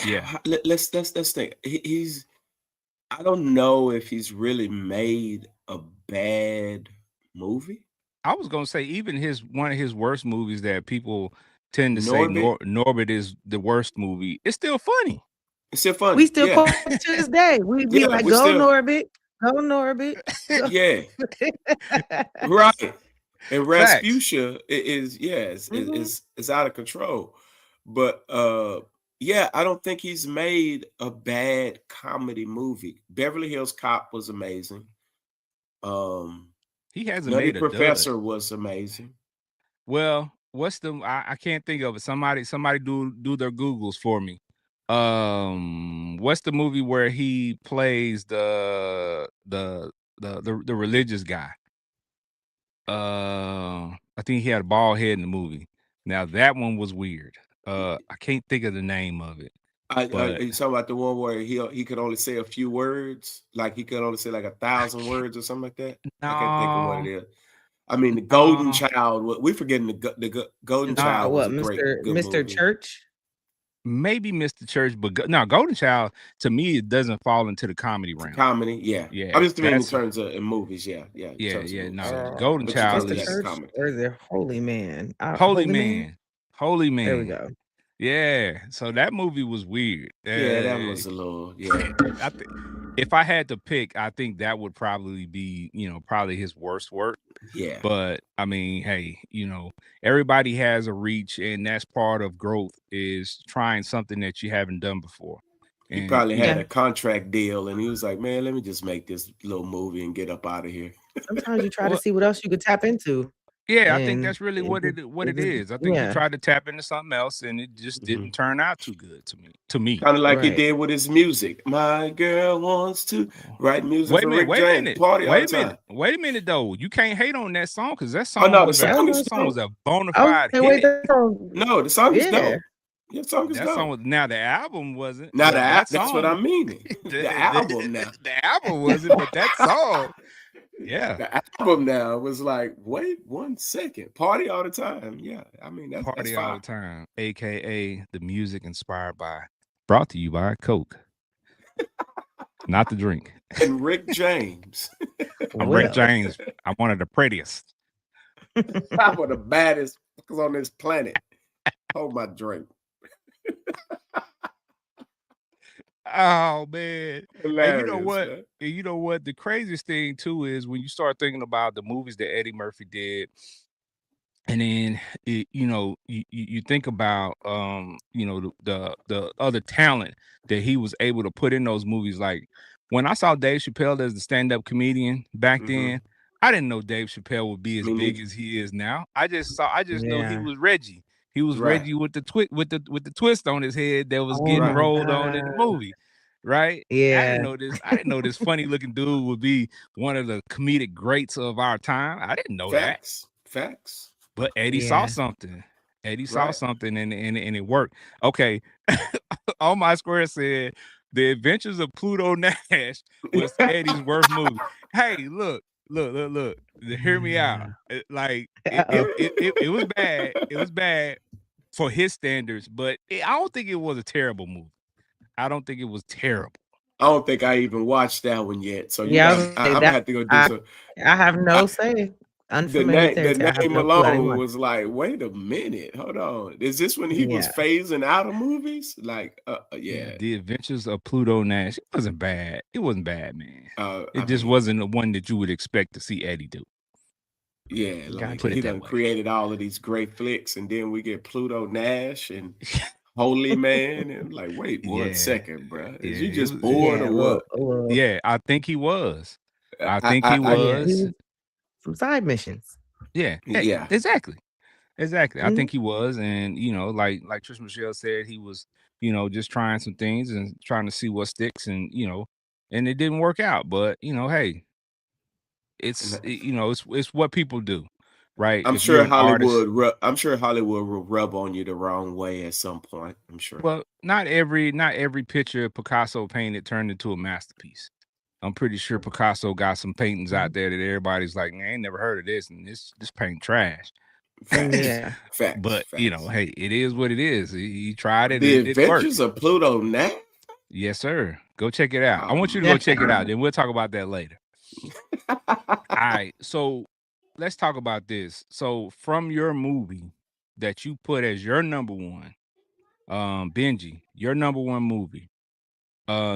Yeah. Let's think. He's. I don't know if he's really made a bad movie. I was gonna say even one of his worst movies that people tend to say Norbit is the worst movie. It's still funny. It's still funny. We still quote to this day. We be like, "Go Norbit, go Norbit." Yeah, right. And Rasputia is out of control. But I don't think he's made a bad comedy movie. Beverly Hills Cop was amazing. He hasn't Nutty made Professor was amazing. Well, what's I can't think of it. Somebody do their Googles for me. What's the movie where he plays the religious guy? I think he had a bald head in the movie. Now that one was weird. I can't think of the name of it. You talking about the one where he could only say a few words, like he could only say like 1,000 words or something like that? No. I can't think of what it is. I mean, the Golden Child. We're forgetting the Golden Child. What, Mr. movie. Church? Maybe Mr. Church, but Golden Child to me it doesn't fall into the comedy realm. Comedy, yeah. I'm just thinking in terms of in movies, No, Golden Child is comedy. Or is there Holy Man? Holy Man. There we go. Yeah, so that movie was weird. That was a little. Yeah, if I had to pick, I think that would probably be, probably his worst work. Yeah, but I mean, hey, everybody has a reach, and that's part of growth is trying something that you haven't done before. He probably had a contract deal, and he was like, "Man, let me just make this little movie and get up out of here." Sometimes you try to see what else you could tap into. Yeah, I think that's really what it is. I think he tried to tap into something else, and it just didn't turn out too good to me. Kind of like he did with his music. My girl wants to write music for Rick James. Party all the time. Wait a minute, though. You can't hate on that song because that song was a bona fide hit. No, the song is dope. Your song is dope. Now the album wasn't. Now that's what I mean. The album now. The album wasn't, but that song. Yeah, the album now was like, wait 1 second, party all the time. Yeah, I mean that's party all the time, aka the music inspired by, brought to you by Coke, not the drink. And Rick James. Rick James. I'm one of the prettiest. I'm one of the baddest on this planet. Hold my drink. Oh man. Hilarious, and you know what? Man. And you know what? The craziest thing too is when you start thinking about the movies that Eddie Murphy did, and then you think about the other talent that he was able to put in those movies. Like when I saw Dave Chappelle as the stand-up comedian back then, I didn't know Dave Chappelle would be as big as he is now. I just know he was Reggie. He was Reggie with the twist on his head that was getting rolled on in the movie, right? Yeah, I didn't know this funny looking dude would be one of the comedic greats of our time. I didn't know Facts. But Eddie saw something. Eddie saw something, and it worked. Okay, On My Square said The Adventures of Pluto Nash was Eddie's worst movie. Hey, look. Hear me out. Like it was bad. It was bad for his standards, but I don't think it was a terrible movie. I don't think it was terrible. I don't think I even watched that one yet. So I'm gonna have to go do some. I have no say. The name alone was like, wait a minute, hold on. Is this when he was phasing out of movies? Like, The Adventures of Pluto Nash. It wasn't bad. It wasn't bad, man. It just wasn't the one that you would expect to see Eddie do. Yeah, like he done created all of these great flicks, and then we get Pluto Nash and Holy Man, and like, wait 1 second, bro. Is you just bored or what? Yeah, I think he was. I think he was. Some side missions. Yeah, exactly. I think he was, and like Trish Michelle said, he was, just trying some things and trying to see what sticks, and and it didn't work out. But hey, it's it's what people do, right? I'm sure Hollywood will rub on you the wrong way at some point. I'm sure. Well, not every picture Picasso painted turned into a masterpiece. I'm pretty sure Picasso got some paintings out there that everybody's like, man, I ain't never heard of this, and this paint trash. Yeah, but hey, it is what it is. He tried it. The Adventures of Pluto Nash. Yes, sir. Go check it out. I want you to go check it out. Then we'll talk about that later. All right. So let's talk about this. So from your movie that you put as your number one, Benji, your number one movie.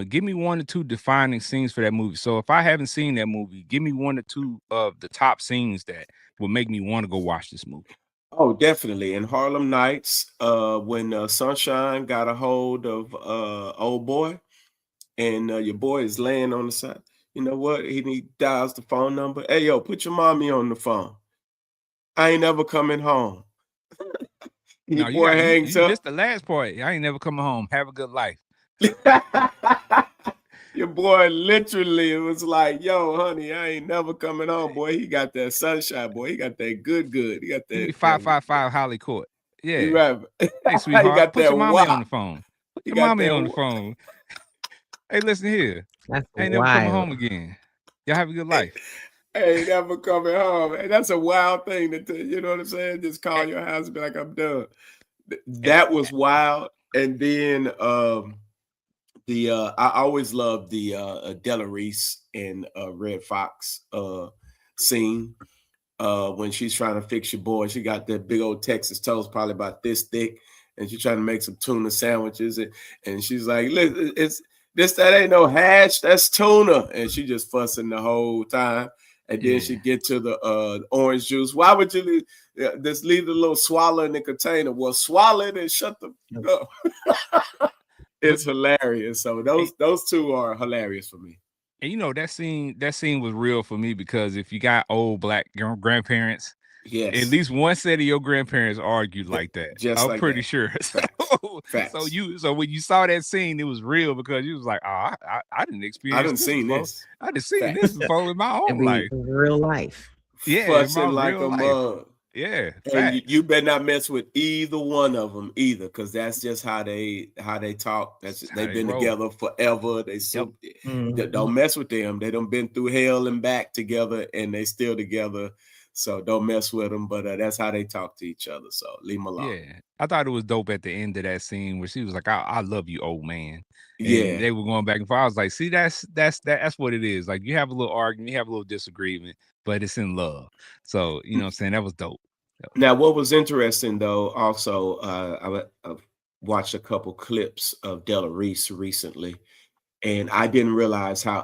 Give me 1 or 2 defining scenes for that movie. So if I haven't seen that movie, give me 1 or 2 of the top scenes that will make me want to go watch this movie. Oh, definitely. In Harlem Nights, when Sunshine got a hold of old boy, and your boy is laying on the side. You know what? He dials the phone number. Hey, yo, put your mommy on the phone. I ain't never coming home. Your boy hangs up. Just the last part. I ain't never coming home. Have a good life. Your boy literally was like, yo, honey, I ain't never coming home, boy. He got that sunshine, boy. He got that good. He got that 555 Holly Court. Yeah. You right. Hey, sweetheart, put your mommy on the phone. Put your mommy on the phone. Hey, listen here. I ain't never coming home again. Y'all have a good life. Ain't never coming home. And that's a wild thing to do. You know what I'm saying? Just call your house and be like, I'm done. That was wild. And then I always loved the Della Reese and Red Fox scene when she's trying to fix your boy. She got that big old Texas toast, probably about this thick, and she's trying to make some tuna sandwiches, and she's like, "Listen, that ain't no hash, that's tuna," and she just fussing the whole time. And then she get to the orange juice. Why would you just leave the little swallow in the container? Well, swallow it and shut the up. It's hilarious. So those two are hilarious for me. And you know, that scene was real for me because if you got old black grandparents, yes, at least one set of your grandparents argued like that. I'm like pretty sure. Facts. So when you saw that scene, it was real because you was like, oh, I didn't experience. I didn't seen this. I didn't see this before in my own life. Real life. Yeah, fussing like a mug. Yeah, and you better not mess with either one of them either, because that's just how they talk. They've been together forever. They don't mess with them. They done been through hell and back together, and they still together. So don't mess with them. But that's how they talk to each other. So leave them alone. Yeah, I thought it was dope at the end of that scene where she was like, "I love you, old man." And yeah, they were going back and forth. I was like, "See, that's what it is. Like you have a little argument, you have a little disagreement, but it's in love." So you know what I'm saying? That was dope. Now, what was interesting though, also, I watched a couple clips of Della Reese recently, and I didn't realize how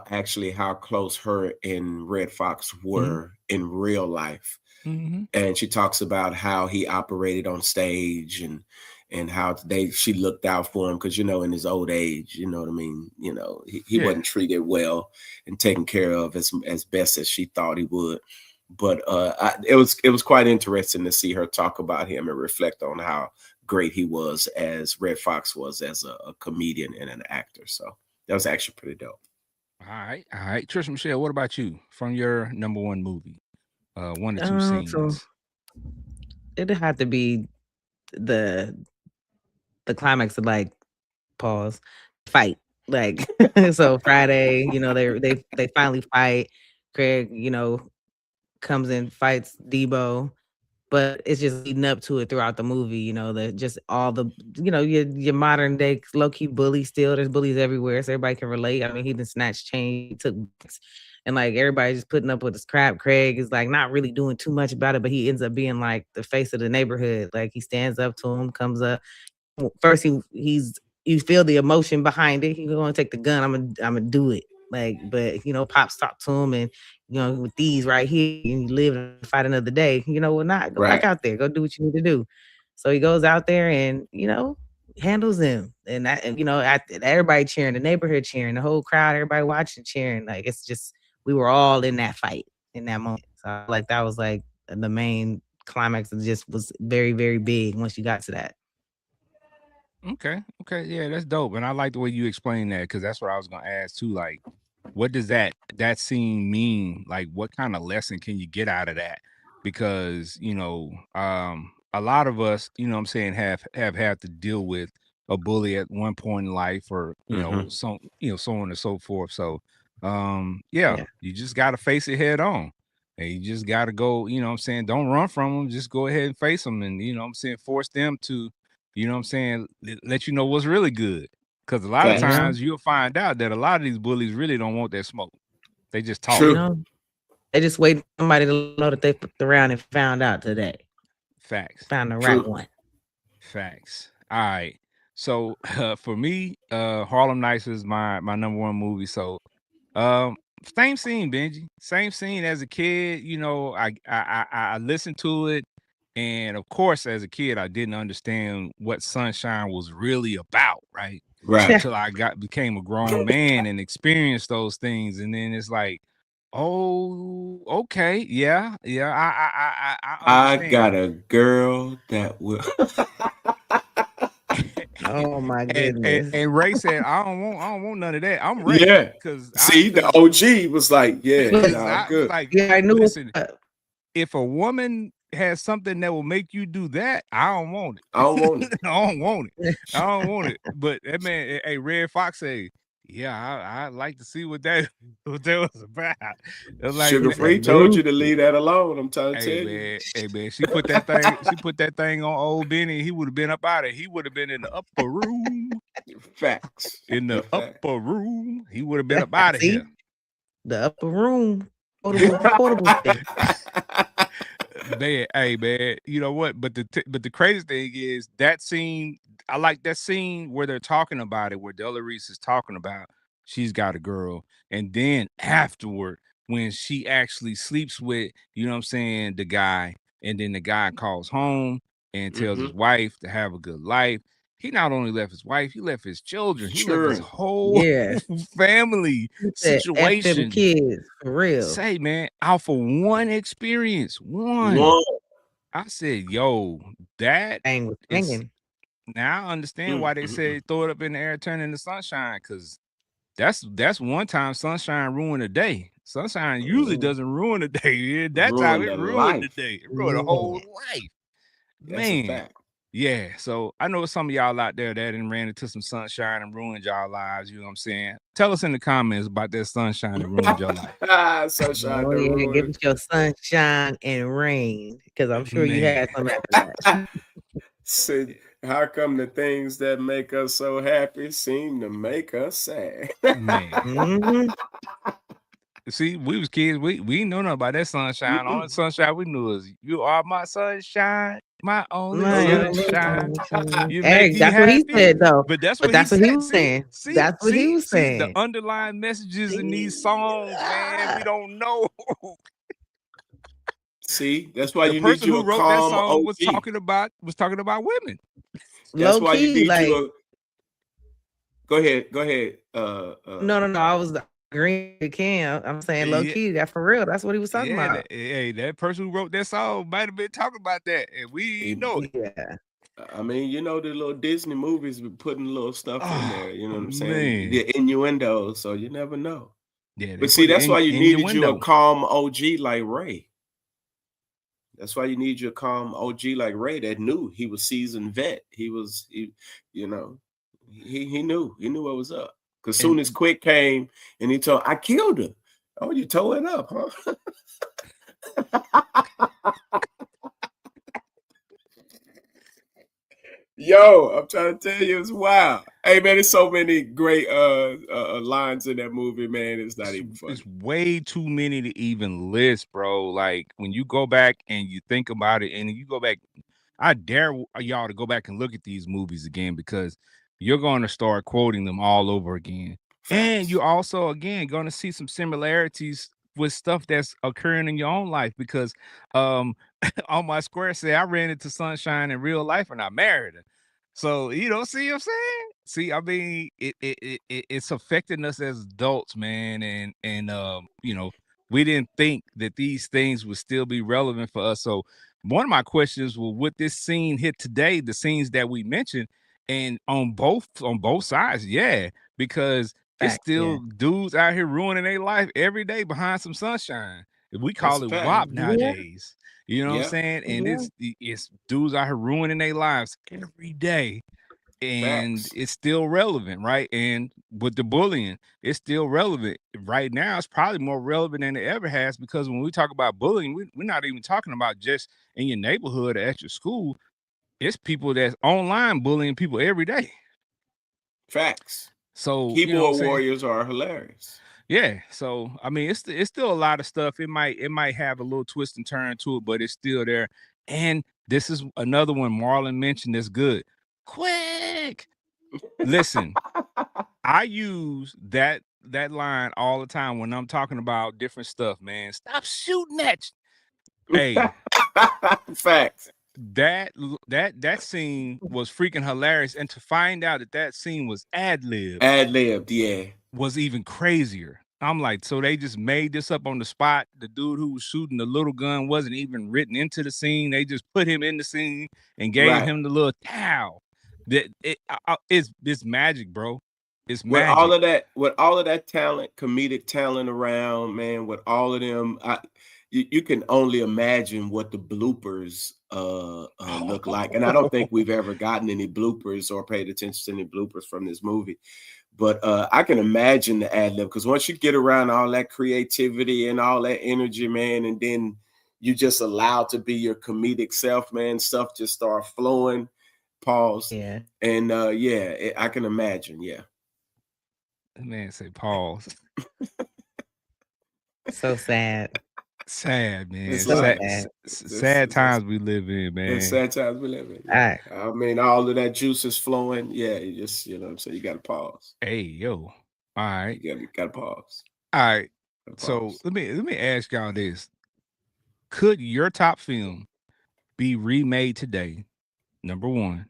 close her and Red Fox were in real life. And she talks about how he operated on stage and how she looked out for him because, you know, in his old age, you know what I mean? You know, he wasn't treated well and taken care of as best as she thought he would. But it was quite interesting to see her talk about him and reflect on how great he was as Red Fox was as a comedian and an actor. So that was actually pretty dope. All right. Trisha Michelle, what about you from your number one movie? 1 or 2 scenes. So it'd have to be the climax of like fight. Like so Friday, you know, they finally fight. Craig, you know, comes in, fights Debo, but it's just leading up to it throughout the movie. You know, just all the, you know, your modern day low key bully still. There's bullies everywhere, so everybody can relate. I mean, he didn't snatch chain, he took, and like everybody's just putting up with his crap. Craig is like not really doing too much about it, but he ends up being like the face of the neighborhood. Like he stands up to him, comes up. First, you feel the emotion behind it. He's gonna take the gun. I'm gonna do it. Like, but you know, Pops talked to him, and you know, with these right here, you live and fight another day. You know, not go back out there, go do what you need to do. So he goes out there and you know handles him, and you know, everybody cheering, the neighborhood cheering, the whole crowd, everybody watching cheering. Like it's just we were all in that fight in that moment. So like that was like the main climax. It just was very, very big once you got to that. Okay, yeah, that's dope, and I like the way you explain that because that's what I was gonna ask too. Like, what does that scene mean? Like, what kind of lesson can you get out of that? Because you know, a lot of us, you know, what I'm saying, have had to deal with a bully at one point in life, or you know, so on and so forth. So, yeah, you just got to face it head on. And you just got to go, you know what I'm saying? Don't run from them. Just go ahead and face them. And, you know what I'm saying? Force them to, you know what I'm saying? Let you know what's really good. Because a lot of times you'll find out that a lot of these bullies really don't want that smoke. They just talk. You know? They just wait for somebody to know that they flipped around and found out today. Facts. Found the right one. Facts. All right. So for me, Harlem Nights is my number one movie. So same scene, Benji. Same scene as a kid. You know, I listened to it, and of course, as a kid, I didn't understand what Sunshine was really about, right? Right. Until I became a grown man and experienced those things, and then it's like, oh, okay, yeah. I got a girl that will. Oh my goodness! And Ray said, "I don't want none of that. I'm ready." Yeah, because the OG was like, "Yeah, I'm good." Like, yeah, I knew. Listen, if a woman has something that will make you do that, I don't want it. I don't want it. I don't want it. But that man, hey, Red Fox said, "Yeah, I'd like to see what that was about." Like, Sugar Free told you to leave that alone. I'm trying to tell you. Hey man, she put that thing on old Benny. He would have been up out of it. He would have been in the upper room. Facts. In the upper room, he would have been up out of here. The upper room, portable thing. Man, hey man, you know what? But the crazy thing is that scene. I like that scene where they're talking about it, where Della Reese is talking about she's got a girl, and then afterward, when she actually sleeps with, you know what I'm saying, the guy, and then the guy calls home and tells his wife to have a good life. he not only left his wife, he left his children, he left his whole family situation. Kids for real. Say, man, out for one experience. One. I said, yo, that was is, now I understand why they say throw it up in the air, turn into sunshine, because that's one time sunshine ruined a day. Sunshine usually doesn't ruin a day. That time it ruined the day. It ruined a whole life. That's a fact. Yeah, so I know some of y'all out there that done ran into some sunshine and ruined y'all lives. You know what I'm saying? Tell us in the comments about that sunshine that ruined your life. Sunshine, give us your sunshine and rain, because I'm sure you had some after that. See, how come the things that make us so happy seem to make us sad? Man. See, we was kids. We didn't know nothing about that sunshine. Only sunshine we knew is you are my sunshine, my only sunshine. Hey, that's what he said, though. But that's what he was saying. That's what he was saying. The underlying messages in these songs, man, we don't know. See, that's why the you need you who wrote that song was talking about women. That's why you need you. Go ahead. No. I was agreeing with Cam. I'm saying low key. That for real. That's what he was talking about. That person who wrote that song might have been talking about that, and we know it. Yeah. I mean, you know, the little Disney movies be putting little stuff in there. You know what I'm saying? The innuendo, so you never know. Yeah, but see, that's why you needed you a calm OG like Ray. That's why you need your calm OG like Ray that knew he was seasoned vet. He knew what was up. Because soon as Quick came and he told, I killed her. Oh, you tore it up, huh? Yo, I'm trying to tell you, it's wild. Hey, man, there's so many great lines in that movie, man. It's not even funny. It's way too many to even list, bro. Like, when you go back and you think about it, and you go back, I dare y'all to go back and look at these movies again, because you're going to start quoting them all over again. And you're also, again, going to see some similarities with stuff that's occurring in your own life, because on my square say I ran into sunshine in real life and I married her. So, you know, see what I'm saying? See, I mean, it's affecting us as adults, man. And you know, we didn't think that these things would still be relevant for us. So one of my questions was, would this scene hit today, the scenes that we mentioned, and on both sides? Yeah, because it's still dudes out here ruining their life every day behind some sunshine. We call it WAP nowadays. You know what I'm saying? And it's dudes out here ruining their lives every day. And it's still relevant, right? And with the bullying, it's still relevant. Right now, it's probably more relevant than it ever has, because when we talk about bullying, we're not even talking about just in your neighborhood or at your school. It's people that's online bullying people every day. Facts. So keyboard warriors are hilarious. Yeah. So I mean, it's still a lot of stuff. It might have a little twist and turn to it, but it's still there. And this is another one Marlon mentioned that's good. Quick. Listen, I use that line all the time when I'm talking about different stuff, man. Stop shooting at you. Hey. Facts. That scene was freaking hilarious, and to find out that scene was ad-libbed, yeah, was even crazier. I'm like, so they just made this up on the spot. The dude who was shooting the little gun wasn't even written into the scene. They just put him in the scene and gave him the little towel. It's magic, bro. It's magic. With all of that talent, comedic talent around, man, with all of them, you can only imagine what the bloopers look like. And I don't think we've ever gotten any bloopers or paid attention to any bloopers from this movie. But I can imagine the ad-lib, because once you get around all that creativity and all that energy, man, and then you just allowed to be your comedic self, man, stuff just start flowing. Pause. Yeah. And I can imagine. Yeah. Man, say pause. So sad. Sad, man. It's sad times we live in, man. It's sad times we live in. Yeah. I mean, all of that juice is flowing. Yeah, you just, you know what I'm saying? You got to pause. Hey, yo. All right. You got to pause. All right. So let me ask y'all this. Could your top film be remade today? Number one.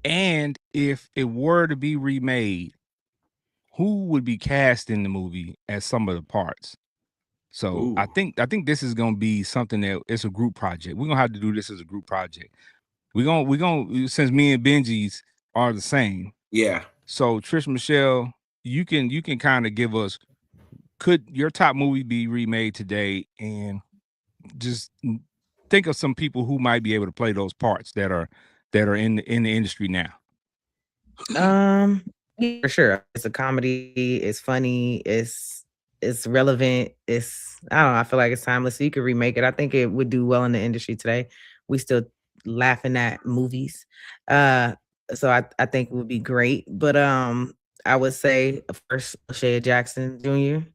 And if it were to be remade, who would be cast in the movie as some of the parts? So Ooh. I think this is gonna be something that it's a group project. We're gonna have to do this as a group project. We're gonna since me and Benji's are the same. Yeah. So Trish Michelle, you can kind of give us, could your top movie be remade today, and just think of some people who might be able to play those parts that are in the industry now. Yeah, for sure. It's a comedy, it's funny, it's relevant, it's, I don't know, I feel like it's timeless. So you could remake it. I think it would do well in the industry today. We still laughing at movies. So I think it would be great. But I would say first Shea Jackson Jr.,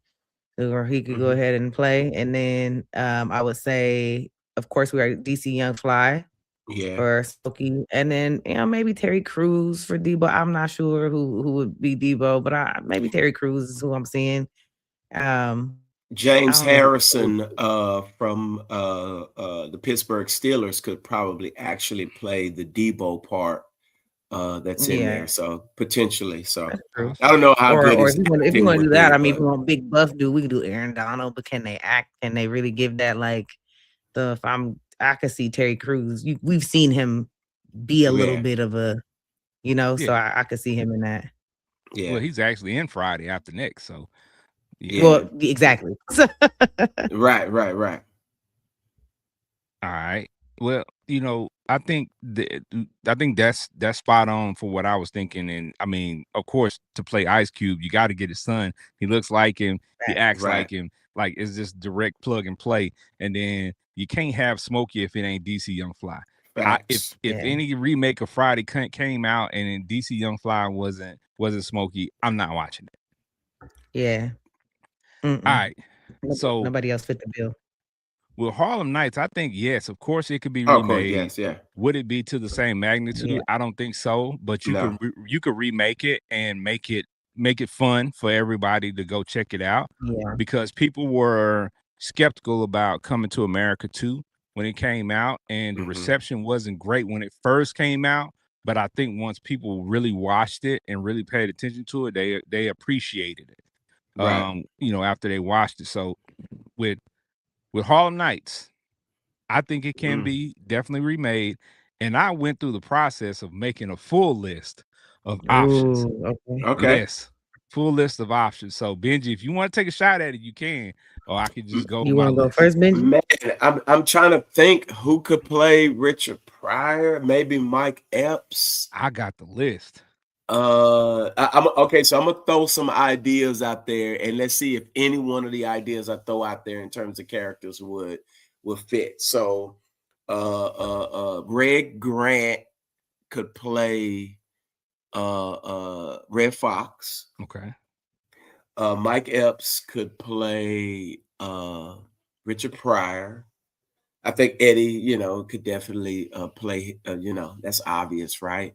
or he could go ahead and play. And then I would say, of course, we are DC Young Fly. Yeah. Or Smokey, and then maybe Terry Crews for Debo. I'm not sure who would be Debo, but maybe Terry Crews is who I'm seeing. James Harrison from the Pittsburgh Steelers could probably actually play the Debo part that's in there. So potentially. So I don't know how good if you want to do that, I mean, if you want big buff dude, we can do Aaron Donald, but can they act? Can they really give that like the I could see Terry Crews. We've seen him be a little bit of a, so I could see him in that. Yeah. Well, he's actually in Friday After Next, so yeah. Well, exactly. Right. All right. Well, I think that's spot on for what I was thinking. And I mean, of course, to play Ice Cube, you got to get his son. He looks like him. He acts like him. Like, it's just direct plug and play. And then you can't have Smokey if it ain't DC Young Fly. If any remake of Friday came out and then DC Young Fly wasn't Smokey, I'm not watching it. Yeah. All right. So nobody else fit the bill. With Harlem Nights, I think yes, of course it could be remade. Yes, yeah. Would it be to the same magnitude? Yeah. I don't think so. But you could remake it and make it fun for everybody to go check it out. Yeah. Because people were skeptical about Coming to America 2 when it came out, and the reception wasn't great when it first came out. But I think once people really watched it and really paid attention to it, they appreciated it. Right. After they watched it. So with Harlem Nights, I think it can be definitely remade. And I went through the process of making a full list of options. Okay. Yes, full list of options. So Benji, if you want to take a shot at it, you can. Or I could just go. You want to go first, Benji? Man, I'm trying to think who could play Richard Pryor. Maybe Mike Epps. I got the list. I'm okay. So I'm gonna throw some ideas out there, and let's see if any one of the ideas I throw out there in terms of characters would fit. So, Greg Grant could play Red Fox. Okay. Mike Epps could play Richard Pryor. I think Eddie, could definitely play. That's obvious, right?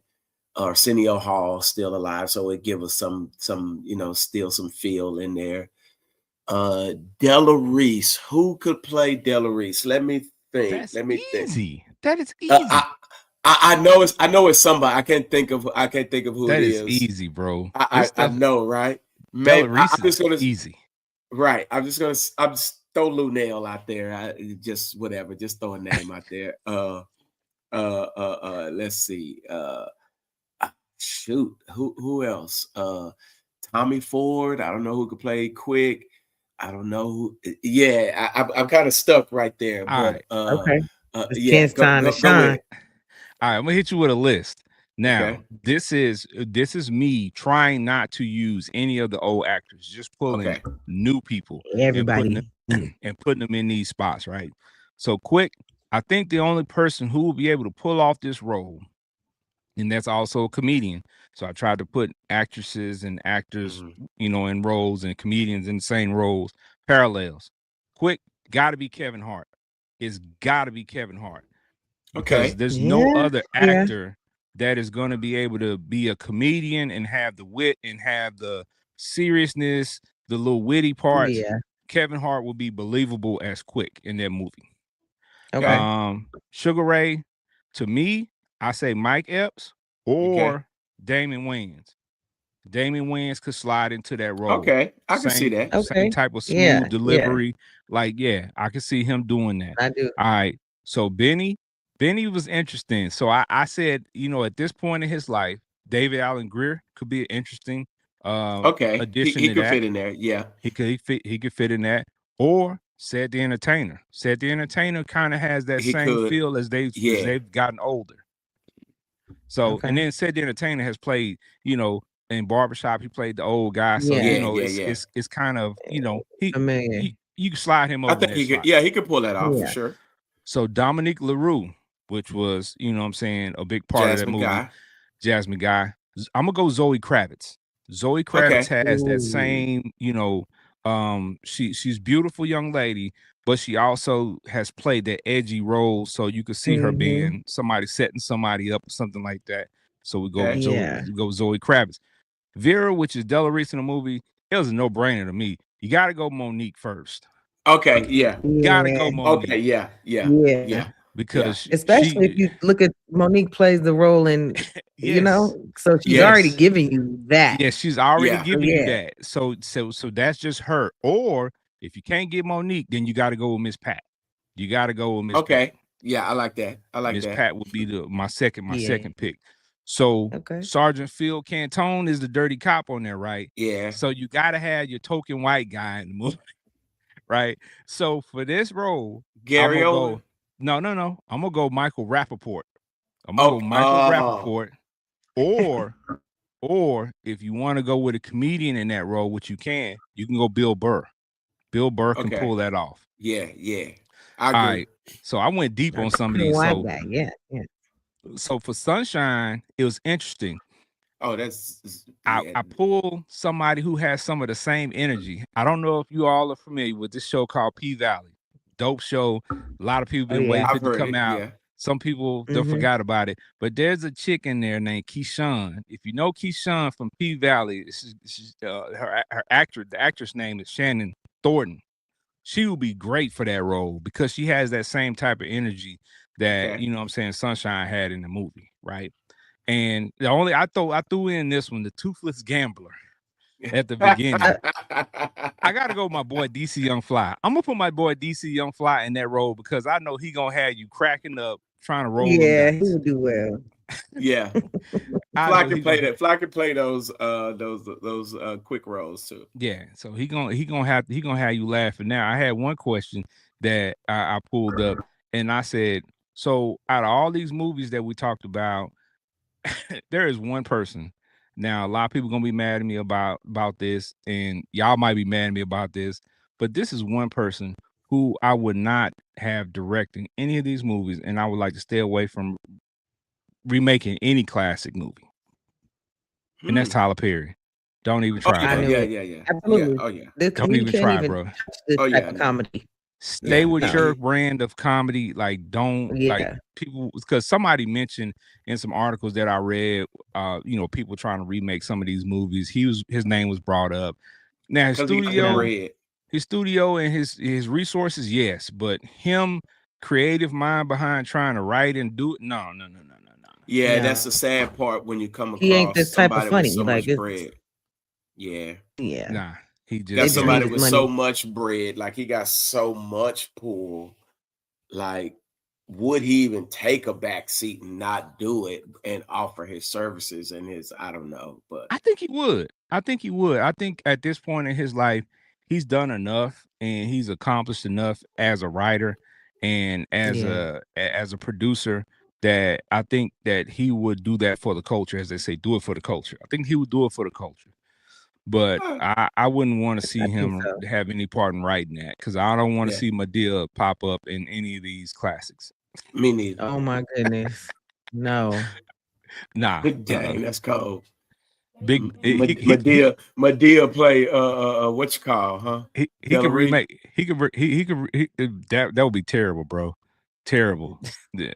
Arsenio Hall still alive, so it gives us some still some feel in there. Della Reese, who could play Della Reese? Let me think. Easy. That is easy. I know it's somebody. I can't think of who that it is. That is easy, bro. I know, right? Della Reese I'm just gonna easy. Right. I'm just throw Lou Nail out there. Just whatever. Just throw a name out there. Let's see. Shoot, who else? Tommy Ford. I don't know who could play Quick. I don't know who. Yeah, I'm kind of stuck right there. All but, right. Okay. Yeah, time to shine. All right, I'm gonna hit you with a list. Now, this is me trying not to use any of the old actors, just pulling new people, everybody, and putting them in these spots, right? So Quick, I think the only person who will be able to pull off this role, and that's also a comedian. So I tried to put actresses and actors, in roles, and comedians in the same roles, parallels. Quick, got to be Kevin Hart. It's got to be Kevin Hart. Because there's no other actor that is going to be able to be a comedian and have the wit and have the seriousness, the little witty parts. Yeah. Kevin Hart will be believable as Quick in that movie. Okay. Sugar Ray, to me, I say Mike Epps or Damon Wayans. Damon Wayans could slide into that role. Okay, I can see that. Same type of smooth delivery. Like, I can see him doing that. I do. All right. So Benny was interesting. So I said, at this point in his life, David Alan Grier could be an interesting addition. He could fit in there. Yeah, he could fit in that. Or Ced the Entertainer. Ced the Entertainer kind of has that same feel as they've gotten older. So and then Ced the Entertainer has played, in Barbershop, he played the old guy. So it's kind of, you can slide him over. I think he could pull that off for sure. So Dominique LaRue, which was, a big part of that movie. Jasmine Guy. I'm gonna go Zoe Kravitz. Zoe Kravitz has that same, she's beautiful young lady, but she also has played that edgy role. So you could see her being somebody setting somebody up or something like that. So we go Zoe Kravitz. Vera, which is Della Reese in the movie, it was a no-brainer to me. You got to go Monique first. Okay, yeah. Got to go Monique. Okay, yeah. Because especially if you look at Monique plays the role in, so she's already giving you that. Yeah, she's already giving you that. So that's just her. Or if you can't get Monique, then you got to go with Miss Pat. You got to go with Miss Pat. Yeah, I like that. Miss Pat would be my second pick. So Sergeant Phil Cantone is the dirty cop on there, right? Yeah. So you got to have your token white guy in the movie, right? So for this role, Gary Oldman. No. I'm gonna go Michael Rappaport. I'm gonna go Michael Rappaport. Or if you want to go with a comedian in that role, which you can go Bill Burr. Bill Burr can pull that off. Yeah. I agree. All right. So I went deep on some of these. So for Sunshine, it was interesting. Oh, I pulled somebody who has some of the same energy. I don't know if you all are familiar with this show called P-Valley. Dope show. A lot of people been waiting for it to come out. Yeah. Some people forgot about it. But there's a chick in there named Keyshawn. If you know Keyshawn from P-Valley, her actor, the actress name is Shannon Thornton. She will be great for that role because she has that same type of energy that Sunshine had in the movie, right? And I threw in this one, the Toothless Gambler, at the beginning. I gotta go with my boy DC Young Fly. I'm gonna put my boy DC Young Fly in that role because I know he gonna have you cracking up trying to roll. Yeah, he will do well. Yeah, Fly can play that. Fly can play those quick rolls too. Yeah, so he gonna have you laughing. Now I had one question that I pulled up, and I said, so out of all these movies that we talked about, there is one person. Now a lot of people gonna be mad at me about this, and y'all might be mad at me about this, but this is one person who I would not have directing any of these movies, and I would like to stay away from remaking any classic movie. And that's Tyler Perry. Don't even try. Yeah. Absolutely. Oh yeah. Don't even try, bro. This type of comedy. Stay with your brand of comedy. Like, don't like people, because somebody mentioned in some articles that I read, people trying to remake some of these movies. His name was brought up. Now his studio and his resources, yes, but him creative mind behind trying to write and do it, no. Yeah, that's the sad part when you come across. He ain't this type of funny. So like bread. Yeah. Nah. He just that's somebody with so much bread, like he got so much pull. Like, would he even take a back seat and not do it and offer his services and his? I don't know, but I think he would. I think at this point in his life, he's done enough and he's accomplished enough as a writer and as a producer that I think that he would do that for the culture, as they say, do it for the culture. I think he would do it for the culture. But I wouldn't want to see him have any part in writing that because I don't want to see Madea pop up in any of these classics. Me neither. Oh my goodness. No. Nah. Dang, that's cold. Big Madea play what you call, huh? He could remake. He could that would be terrible, bro. Terrible. Yeah.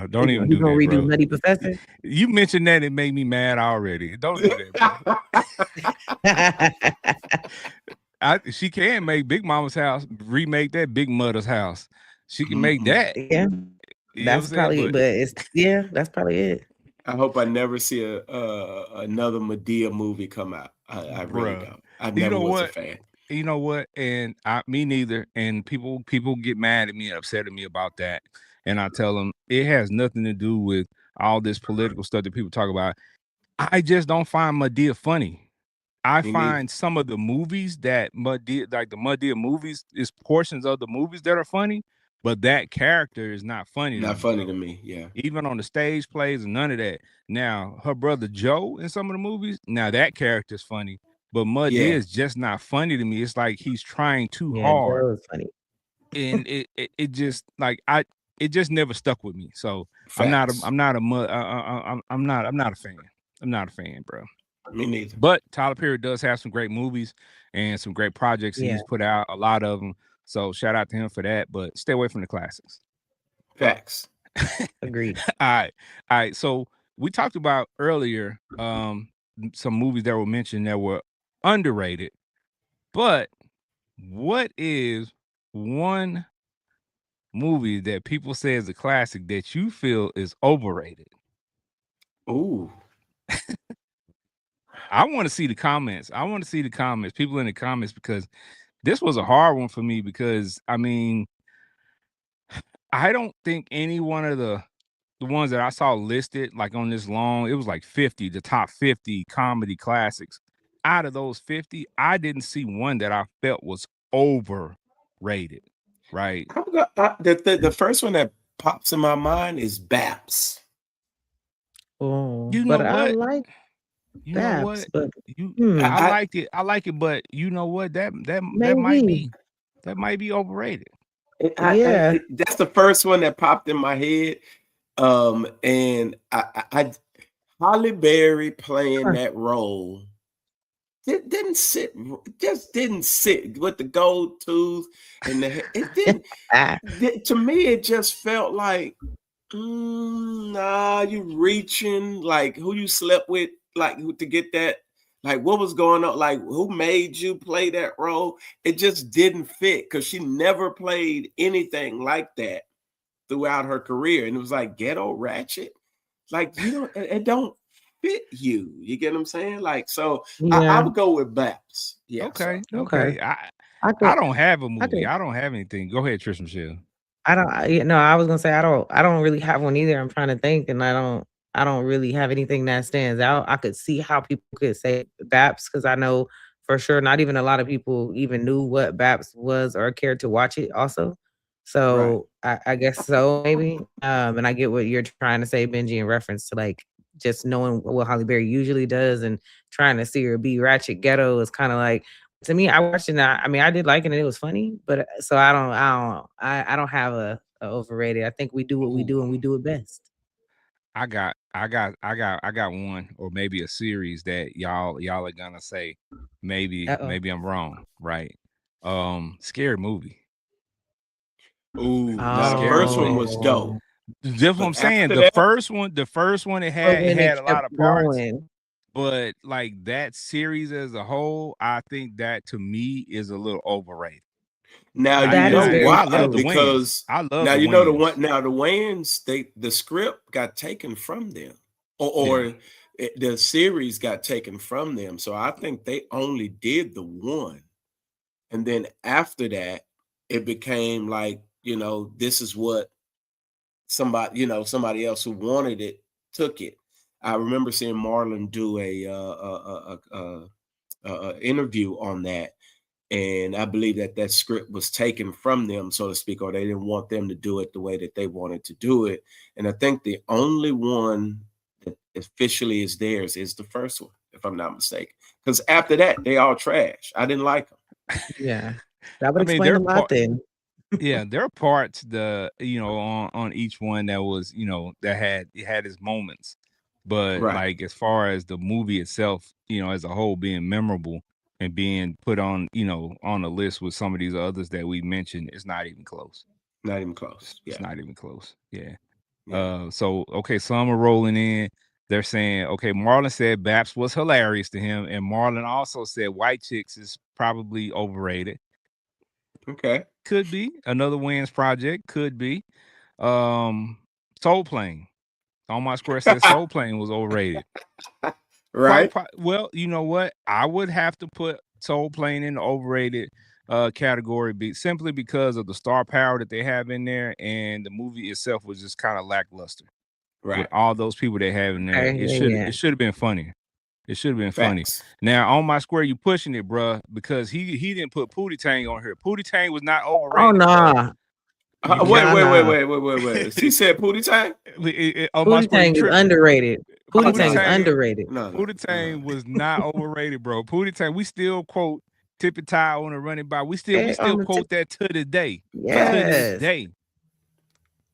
Don't even do that, redo bro. Nutty Professor? You mentioned that, it made me mad already. Don't do that, bro. She can make Big Mama's House, remake that Big Mother's House. She can make that. Yeah. That's probably it. I hope I never see another Madea movie come out. I really don't. I never was a fan. You know what? And me neither. And people get mad at me and upset at me about that. And I tell them it has nothing to do with all this political stuff that people talk about. I just don't find Madea funny. I find some of the movies that Madea, like the Madea movies, is portions of the movies that are funny, but that character is not funny. Not funny to me, yeah. Even on the stage plays and none of that. Now, her brother Joe in some of the movies, now that character's funny, but Madea is just not funny to me. It's like he's trying too hard. Joe is funny. And it just like it just never stuck with me. So I'm not a fan. I'm not a fan, bro. Me neither. But Tyler Perry does have some great movies and some great projects. He's put out a lot of them. So shout out to him for that. But stay away from the classics. Facts. Agreed. All right. So we talked about earlier some movies that were mentioned that were underrated. But what is one movie that people say is a classic that you feel is overrated? Ooh. I want to see the comments. People in the comments, because this was a hard one for me because, I mean, I don't think any one of the ones that I saw listed, like on this long, it was like 50, the top 50 comedy classics. Out of those 50, I didn't see one that I felt was overrated, right? The first one that pops in my mind is Baps. Oh, you know what? I like Baps, but I liked it. I like it, but you know what? That might be overrated. That's the first one that popped in my head. And I Halle Berry playing that role didn't sit with the gold tooth and it didn't. To me, it just felt like, nah, you reaching, like who you slept with, like to get that, like what was going on, like who made you play that role? It just didn't fit because she never played anything like that throughout her career, and it was like Ghetto Ratchet, like it don't fit you. You get what I'm saying? Like, so I would go with Baps. Yeah. Okay. I don't have a movie. I don't have anything. Go ahead, Trish Michelle. I was gonna say I don't really have one either. I'm trying to think, and I don't really have anything that stands out. I could see how people could say Baps because I know for sure not even a lot of people even knew what Baps was or cared to watch it also. So I guess so maybe. And I get what you're trying to say, Benji, in reference to like just knowing what Halle Berry usually does and trying to see her be ratchet ghetto is kind of like, to me, I watched it. I mean, I did like it and it was funny, but so I don't have a overrated. I think we do what we do and we do it best. I got one, or maybe a series that y'all are gonna say maybe I'm wrong, right? Scary Movie. Ooh, the first one was dope. That's what I'm saying. The first one it had a lot of parts, but like that series as a whole, I think that to me is a little overrated. Now you know why? Because I love now you know the one. Now the Wayans, the script got taken from them, or the series got taken from them. So I think they only did the one, and then after that, it became like, you know, this is what somebody else who wanted it took it. I remember seeing Marlon do a interview on that, and I believe that script was taken from them, so to speak, or they didn't want them to do it the way that they wanted to do it. And I think the only one that officially is theirs is the first one, if I'm not mistaken. Because after that, they all trash. I didn't like them. Yeah, that would explain a lot then. Yeah, there are parts on each one that was, that had its moments, but like as far as the movie itself, as a whole being memorable and being put on, on a list with some of these others that we mentioned, it's not even close. Not even close. It's not even close. Yeah. So okay, some are rolling in. They're saying, okay, Marlon said Baps was hilarious to him, and Marlon also said White Chicks is probably overrated. Okay. Could be another Wayans project. Could be. Soul Plane. On My Square said Soul Plane was overrated. Right. Well, you know what? I would have to put Soul Plane in the overrated category simply because of the star power that they have in there, and the movie itself was just kind of lackluster. Right. With all those people they have in there, it should have been funnier. It should have been funny. Now, On My Square, you pushing it, bruh, because he didn't put Pootie Tang on here. Pootie Tang was not overrated. Oh no. Wait. He said Pootie Tang? Pootie Tang is underrated. Pootie Tang is underrated. Pootie Tang was not overrated, bro. Pootie Tang, we still quote Tippy Tie on a running by. We still quote that to the day. Yes. To this day.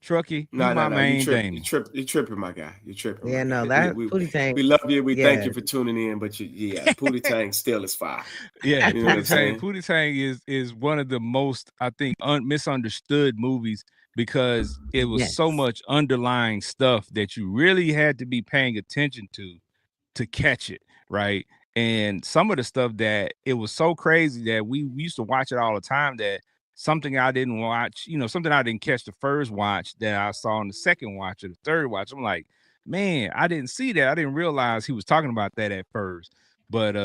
Truckee, my main thing. You tripping, my guy. You tripping. Yeah, no, that Pootie Tang. We love you. We thank you for tuning in, but Pootie Tang still is fire. Yeah, you know Pootie Tang is one of the most, I think, misunderstood movies because it was so much underlying stuff that you really had to be paying attention to catch it, right? And some of the stuff that it was so crazy that we used to watch it all the time that something I didn't watch, something I didn't catch the first watch that I saw in the second watch or the third watch. I'm like, man, I didn't see that. I didn't realize he was talking about that at first. But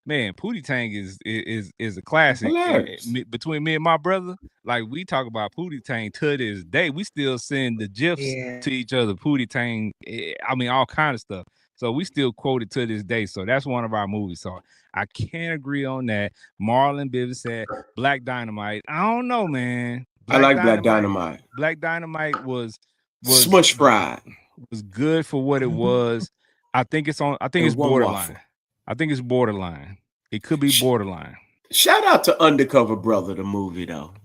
man, Pootie Tang is a classic. Between me and my brother, like we talk about Pootie Tang to this day. We still send the gifs to each other. Pootie Tang, I mean, all kind of stuff. So we still quote it to this day. So that's one of our movies. So I can't agree on that. Marlon Bivens said Black Dynamite. I don't know, man. I like Black Dynamite. Black Dynamite was smush fried. Was good for what it was. I think it's borderline. Waffle. I think it's borderline. It could be borderline. Shout out to Undercover Brother, the movie, though.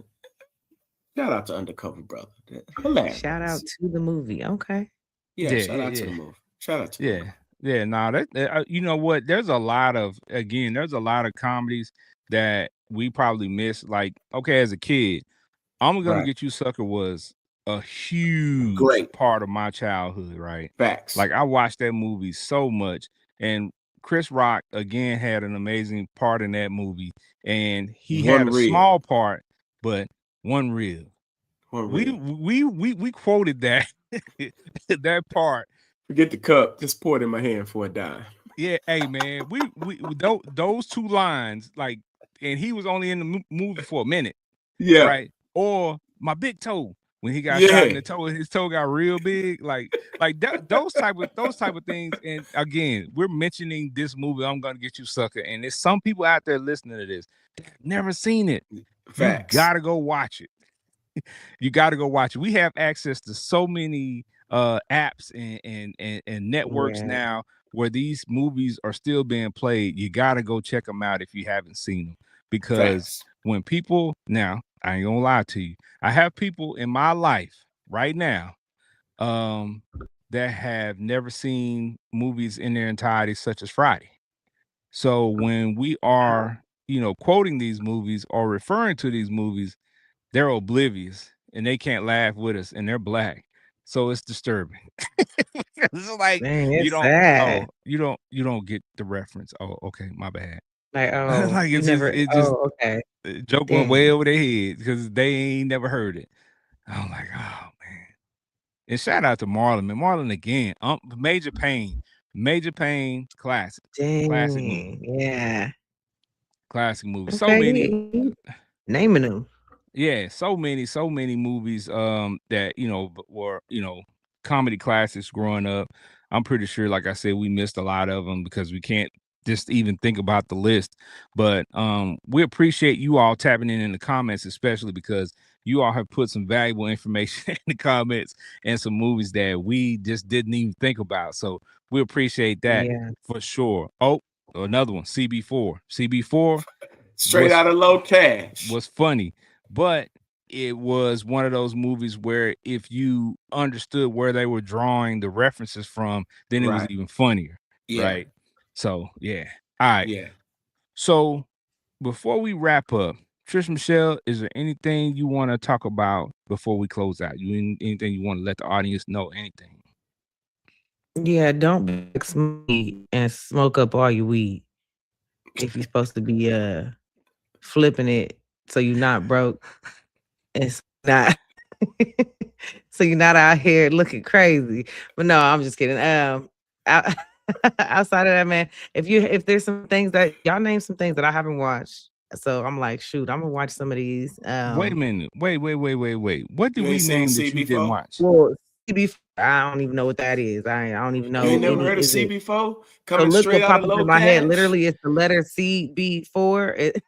Shout out to Undercover Brother. Hilarious. Shout out to the movie. Okay. Yeah, shout out to the movie. Shout out to the movie. Yeah, that you know what? There's a lot of comedies that we probably miss. Like, okay, as a kid, I'm Gonna Get You Sucker was a huge part of my childhood, right? Facts. Like I watched that movie so much, and Chris Rock again had an amazing part in that movie, and he had a small part, but one reel. We quoted that that part. Forget the cup. Just pour it in my hand for a dime. Yeah, hey man, we those two lines, like, and he was only in the movie for a minute. Yeah, right. Or my big toe when he got shot in the toe, his toe got real big. Like that, those type of things. And again, we're mentioning this movie. I'm Gonna Get You Sucker, and there's some people out there listening to this that have never seen it. Facts. You gotta go watch it. You gotta go watch it. We have access to so many apps and networks now where these movies are still being played. You got to go check them out if you haven't seen them, because when people, now I ain't gonna lie to you, I have people in my life right now that have never seen movies in their entirety, such as Friday. So when we are quoting these movies or referring to these movies, they're oblivious and they can't laugh with us, and they're Black. So it's disturbing. It's like, man, it's sad. You don't get the reference. Oh, okay, my bad. Like, like it's okay. Joke went way over their head because they ain't never heard it. I'm like, oh man. And shout out to Marlon, man. Marlon again. Major Pain, classic. Dang, classic movie. Yeah. Classic movie. Okay. So many naming them. Yeah, so many movies that were comedy classics growing up. I'm pretty sure, like I said, we missed a lot of them because we can't just even think about the list. But we appreciate you all tapping in the comments, especially because you all have put some valuable information in the comments and some movies that we just didn't even think about. So we appreciate that for sure. Oh, another one, CB4. Straight out of Low Cash. Was funny. But it was one of those movies where if you understood where they were drawing the references from, then it was even funnier. Yeah. Right. So, yeah. All right. Yeah. So before we wrap up, Trish Michelle, is there anything you want to talk about before we close out? Anything you want to let the audience know? Anything? Yeah, don't be and smoke up all your weed if you're supposed to be flipping it so you're not broke. It's not so you're not out here looking crazy. But no, I'm just kidding. Outside of that, man, if there's some things that y'all name some things that I haven't watched, so I'm like, shoot, I'm gonna watch some of these. Wait a minute. Wait. What did You we ain't seen name that you didn't CB4? watch? Well, CB, I don't even know what that is. I don't even know. You ain't never any, heard of is it? CB4? So Coming look straight what out of popped up Low in my head. Cash? Literally, it's the letter CB4.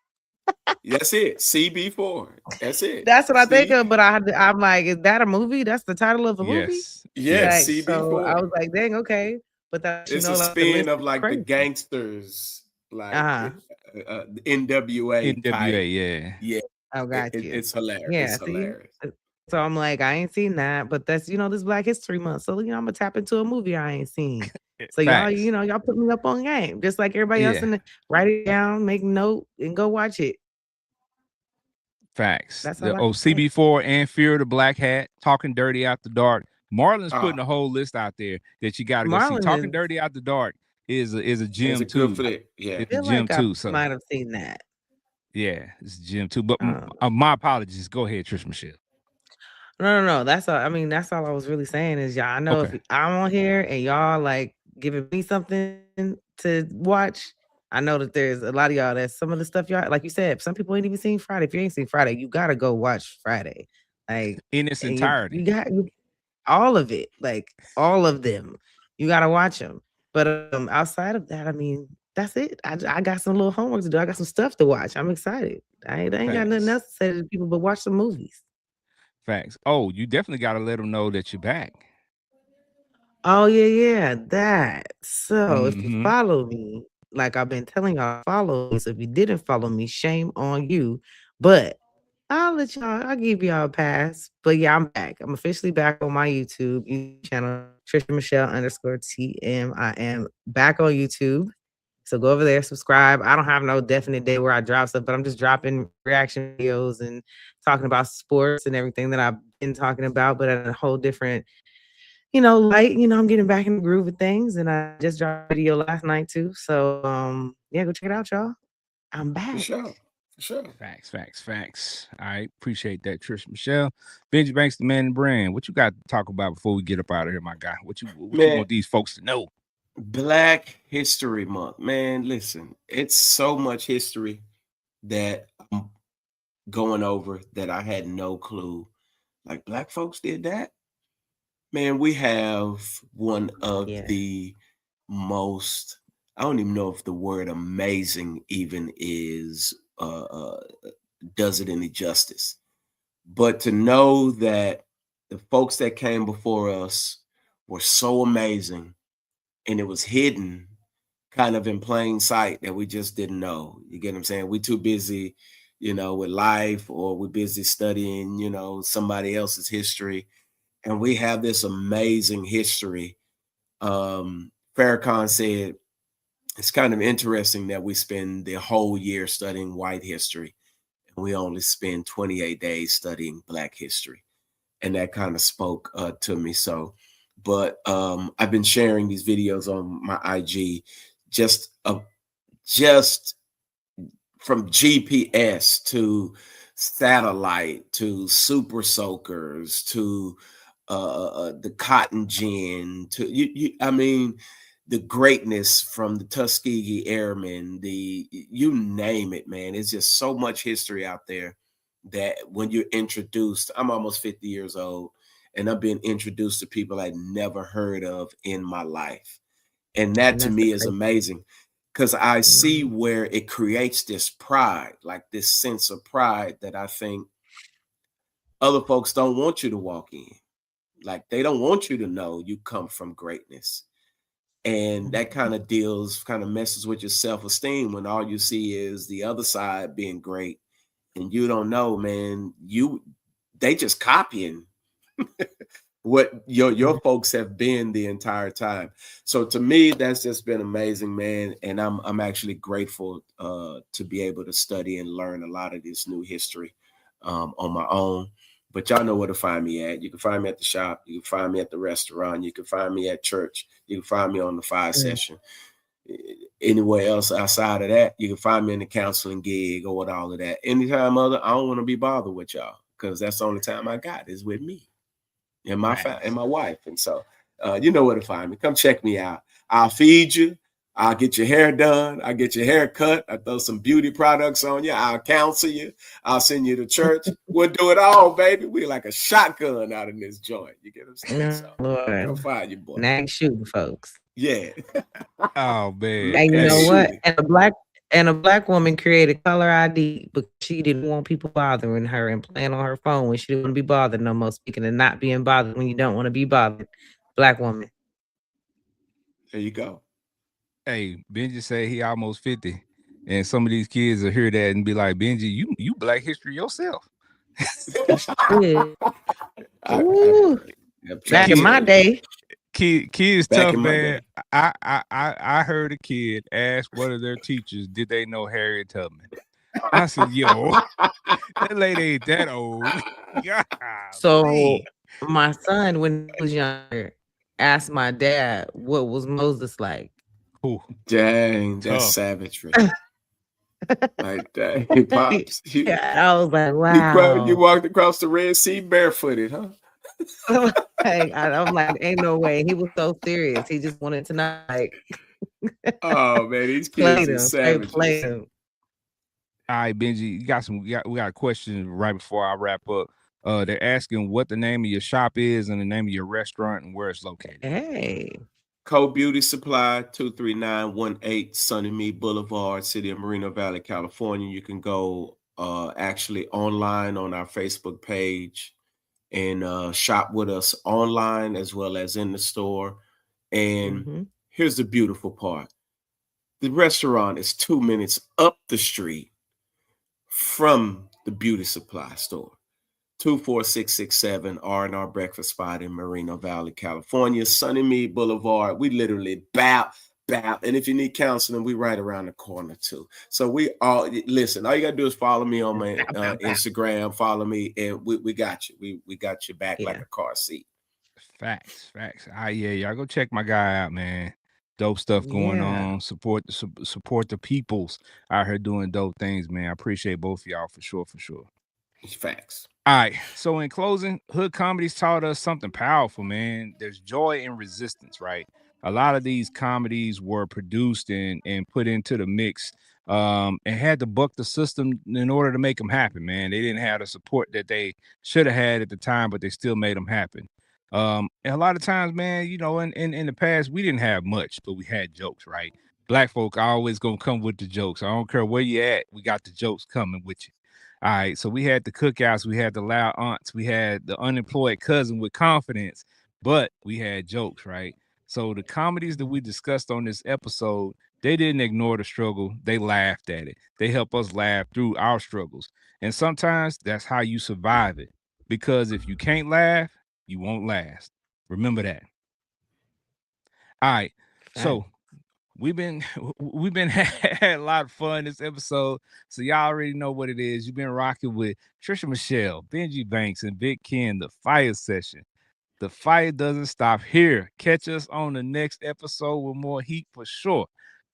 That's it. CB4. That's it. That's what I think See? of. But I'm like, is that a movie? That's the title of a movie. Yes. Yes, Like, so I CB4. was like, dang, okay. But that It's a like the spin list of is like the crazy. gangsters, like Uh-huh. NWA type. NWA, yeah. Yeah. Oh, got you. It's hilarious. Yeah, It's see? hilarious. So I'm like, I ain't seen that, but that's this Black History Month. So I'm gonna tap into a movie I ain't seen. So y'all, Facts. y'all put me up on game, just like everybody else. Yeah. And write it down, make note, and go watch it. Facts. That's The all I can say. CB4 and Fear of the Black Hat, Talking Dirty After Dark. Marlon's putting a whole list out there that you got to go see. Talking Dirty After Dark is a gym too. Good for that. Yeah, it's a gym too. So might have seen that. Yeah, it's a gym too. But my apologies. Go ahead, Trish Michelle. No. That's all. I mean, that's all I was really saying is y'all. I know if I'm on here and y'all like giving me something to watch, I know that there's a lot of y'all that some of the stuff y'all, like you said, some people ain't even seen Friday. If you ain't seen Friday, you gotta go watch Friday, like in its entirety. You got all of it, like all of them. You gotta watch them. But outside of that, I mean, that's it. I got some little homework to do. I got some stuff to watch. I'm excited. I ain't got nothing else to say to people but watch some movies. Facts. Oh, you definitely got to let them know that you're back. Oh, yeah, that. So if you follow me, like I've been telling y'all, follow me. So if you didn't follow me, shame on you. But I'll give y'all a pass. But yeah, I'm back. I'm officially back on my YouTube channel, Trisha Michelle _TM. I am back on YouTube. So go over there, subscribe. I don't have no definite day where I drop stuff, but I'm just dropping reaction videos and talking about sports and everything that I've been talking about, but at a whole different, light. I'm getting back in the groove of things, and I just dropped a video last night too. So yeah, go check it out, y'all. I'm back. For sure. Facts. All right, appreciate that, Trish Michelle. Benji Banks, the man and brand. What you got to talk about before we get up out of here, my guy? What you want these folks to know? Black History Month, man. Listen, it's so much history that I'm going over that I had no clue. Like, Black folks did that. Man, we have one of the most, I don't even know if the word amazing even is does it any justice. But to know that the folks that came before us were so amazing, and it was hidden kind of in plain sight that we just didn't know. You get what I'm saying? We're too busy, with life, or we're busy studying, somebody else's history. And we have this amazing history. Farrakhan said, it's kind of interesting that we spend the whole year studying white history, and we only spend 28 days studying Black history. And that kind of spoke to me. So, but I've been sharing these videos on my IG, just from GPS to satellite to super soakers to the cotton gin to I mean, the greatness from the Tuskegee Airmen, you name it, man. It's just so much history out there that when you're introduced, I'm almost 50 years old, and I've been introduced to people I'd never heard of in my life. And that to me is amazing, because I see where it creates this pride, like this sense of pride that I think other folks don't want you to walk in. Like, they don't want you to know you come from greatness. And that kind of messes with your self-esteem when all you see is the other side being great. And you don't know, man, they just copying what your folks have been the entire time. So to me, that's just been amazing, man. And I'm actually grateful to be able to study and learn a lot of this new history on my own. But y'all know where to find me at. You can find me at the shop. You can find me at the restaurant. You can find me at church. You can find me on the fire session. Anywhere else outside of that, you can find me in the counseling gig or with all of that. Anytime I don't want to be bothered with y'all, because that's the only time I got is with me. and my and my wife. And so you know where to find me. Come check me out. I'll feed you. I'll get your hair done. I'll get your hair cut. I'll throw some beauty products on you. I'll counsel you. I'll send you to church. We'll do it all, baby. We're like a shotgun out in this joint. You get what I'm saying? So, I'll find you, boy. Now shooting folks. Yeah. Oh man. And you know what? And a black woman created caller ID, but she didn't want people bothering her and playing on her phone when she didn't want to be bothered no more. Speaking of not being bothered when you don't want to be bothered. Black woman. There you go. Hey, Benji said he almost 50. And some of these kids will hear that and be like, Benji, you Black history yourself. Back in my day. Kids tough, man. I heard a kid ask one of their teachers, did they know Harriet Tubman? I said, yo, that lady ain't that old. God, so my son, when he was younger, asked my dad, what was Moses like? Ooh. Dang, that's savagery. Like that. He pops. I was like, wow. You walked across the Red Sea barefooted, huh? I'm like, ain't no way. He was so serious. He just wanted to know, like, oh man, these kids are savage. All right, Benji, we got a question right before I wrap up. They're asking what the name of your shop is and the name of your restaurant and where it's located. Hey. Code Beauty Supply, 23918 Sunnymead Boulevard, City of Moreno Valley, California. You can go actually online on our Facebook page and shop with us online as well as in the store. And here's the beautiful part. The restaurant is 2 minutes up the street from the beauty supply store. 24667 R&R Breakfast Spot in Moreno Valley, California, Sunnymead Boulevard. We literally bap. And if you need counseling, we right around the corner too. So we all listen. All you gotta do is follow me on my Instagram. Follow me, and we got you. We got your back like a car seat. Facts. Yeah, y'all go check my guy out, man. Dope stuff going on. Support the peoples out here doing dope things, man. I appreciate both of y'all for sure. Facts. All right. So in closing, Hood Comedies taught us something powerful, man. There's joy in resistance, right? A lot of these comedies were produced and put into the mix and had to buck the system in order to make them happen, man. They didn't have the support that they should have had at the time, but they still made them happen. And a lot of times, man, you know, in the past, we didn't have much, but we had jokes, right? Black folk are always going to come with the jokes. I don't care where you at. We got the jokes coming with you. All right, so we had the cookouts, we had the loud aunts, we had the unemployed cousin with confidence, but we had jokes, right? So the comedies that we discussed on this episode, they didn't ignore the struggle. They laughed at it. They help us laugh through our struggles. And sometimes that's how you survive it. Because if you can't laugh, you won't last. Remember that. All right, so we've been had a lot of fun this episode, so y'all already know what it is. You've been rocking with Trisha Michelle, Benji Banks, and Big Ken, the Fire Session. The fire doesn't stop here. Catch us on the next episode with more heat for sure.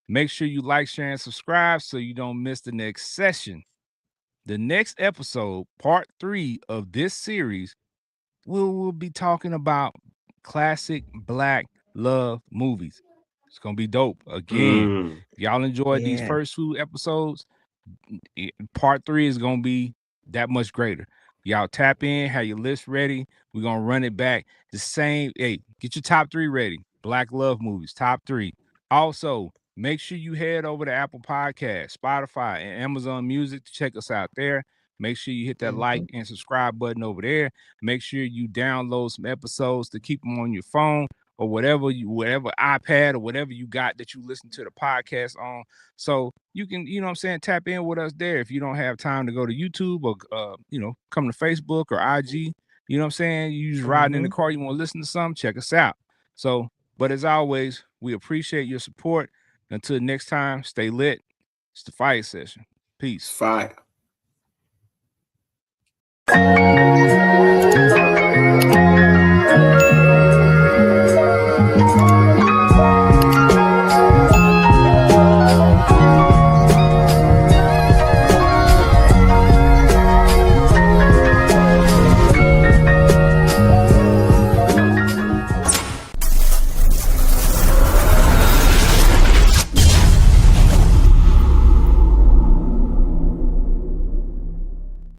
Make sure you like, share, and subscribe so you don't miss the next session. The next episode, part 3 of this series, we'll be talking about classic Black love movies. It's gonna be dope. Again, if y'all enjoyed these first 2 episodes, part 3 is gonna be that much greater. Y'all tap in, have your list ready. We're gonna run it back the same. Hey, get your top 3 ready. Black love movies, top 3. Also, make sure you head over to Apple Podcasts, Spotify, and Amazon Music to check us out there. Make sure you hit that like and subscribe button over there. Make sure you download some episodes to keep them on your phone or whatever iPad or whatever you got that you listen to the podcast on. So you can, you know what I'm saying, tap in with us there if you don't have time to go to YouTube or, come to Facebook or IG. You know what I'm saying? You just riding in the car, you want to listen to something, check us out. So, but as always, we appreciate your support. Until next time, stay lit. It's the Fire Session. Peace. Fire.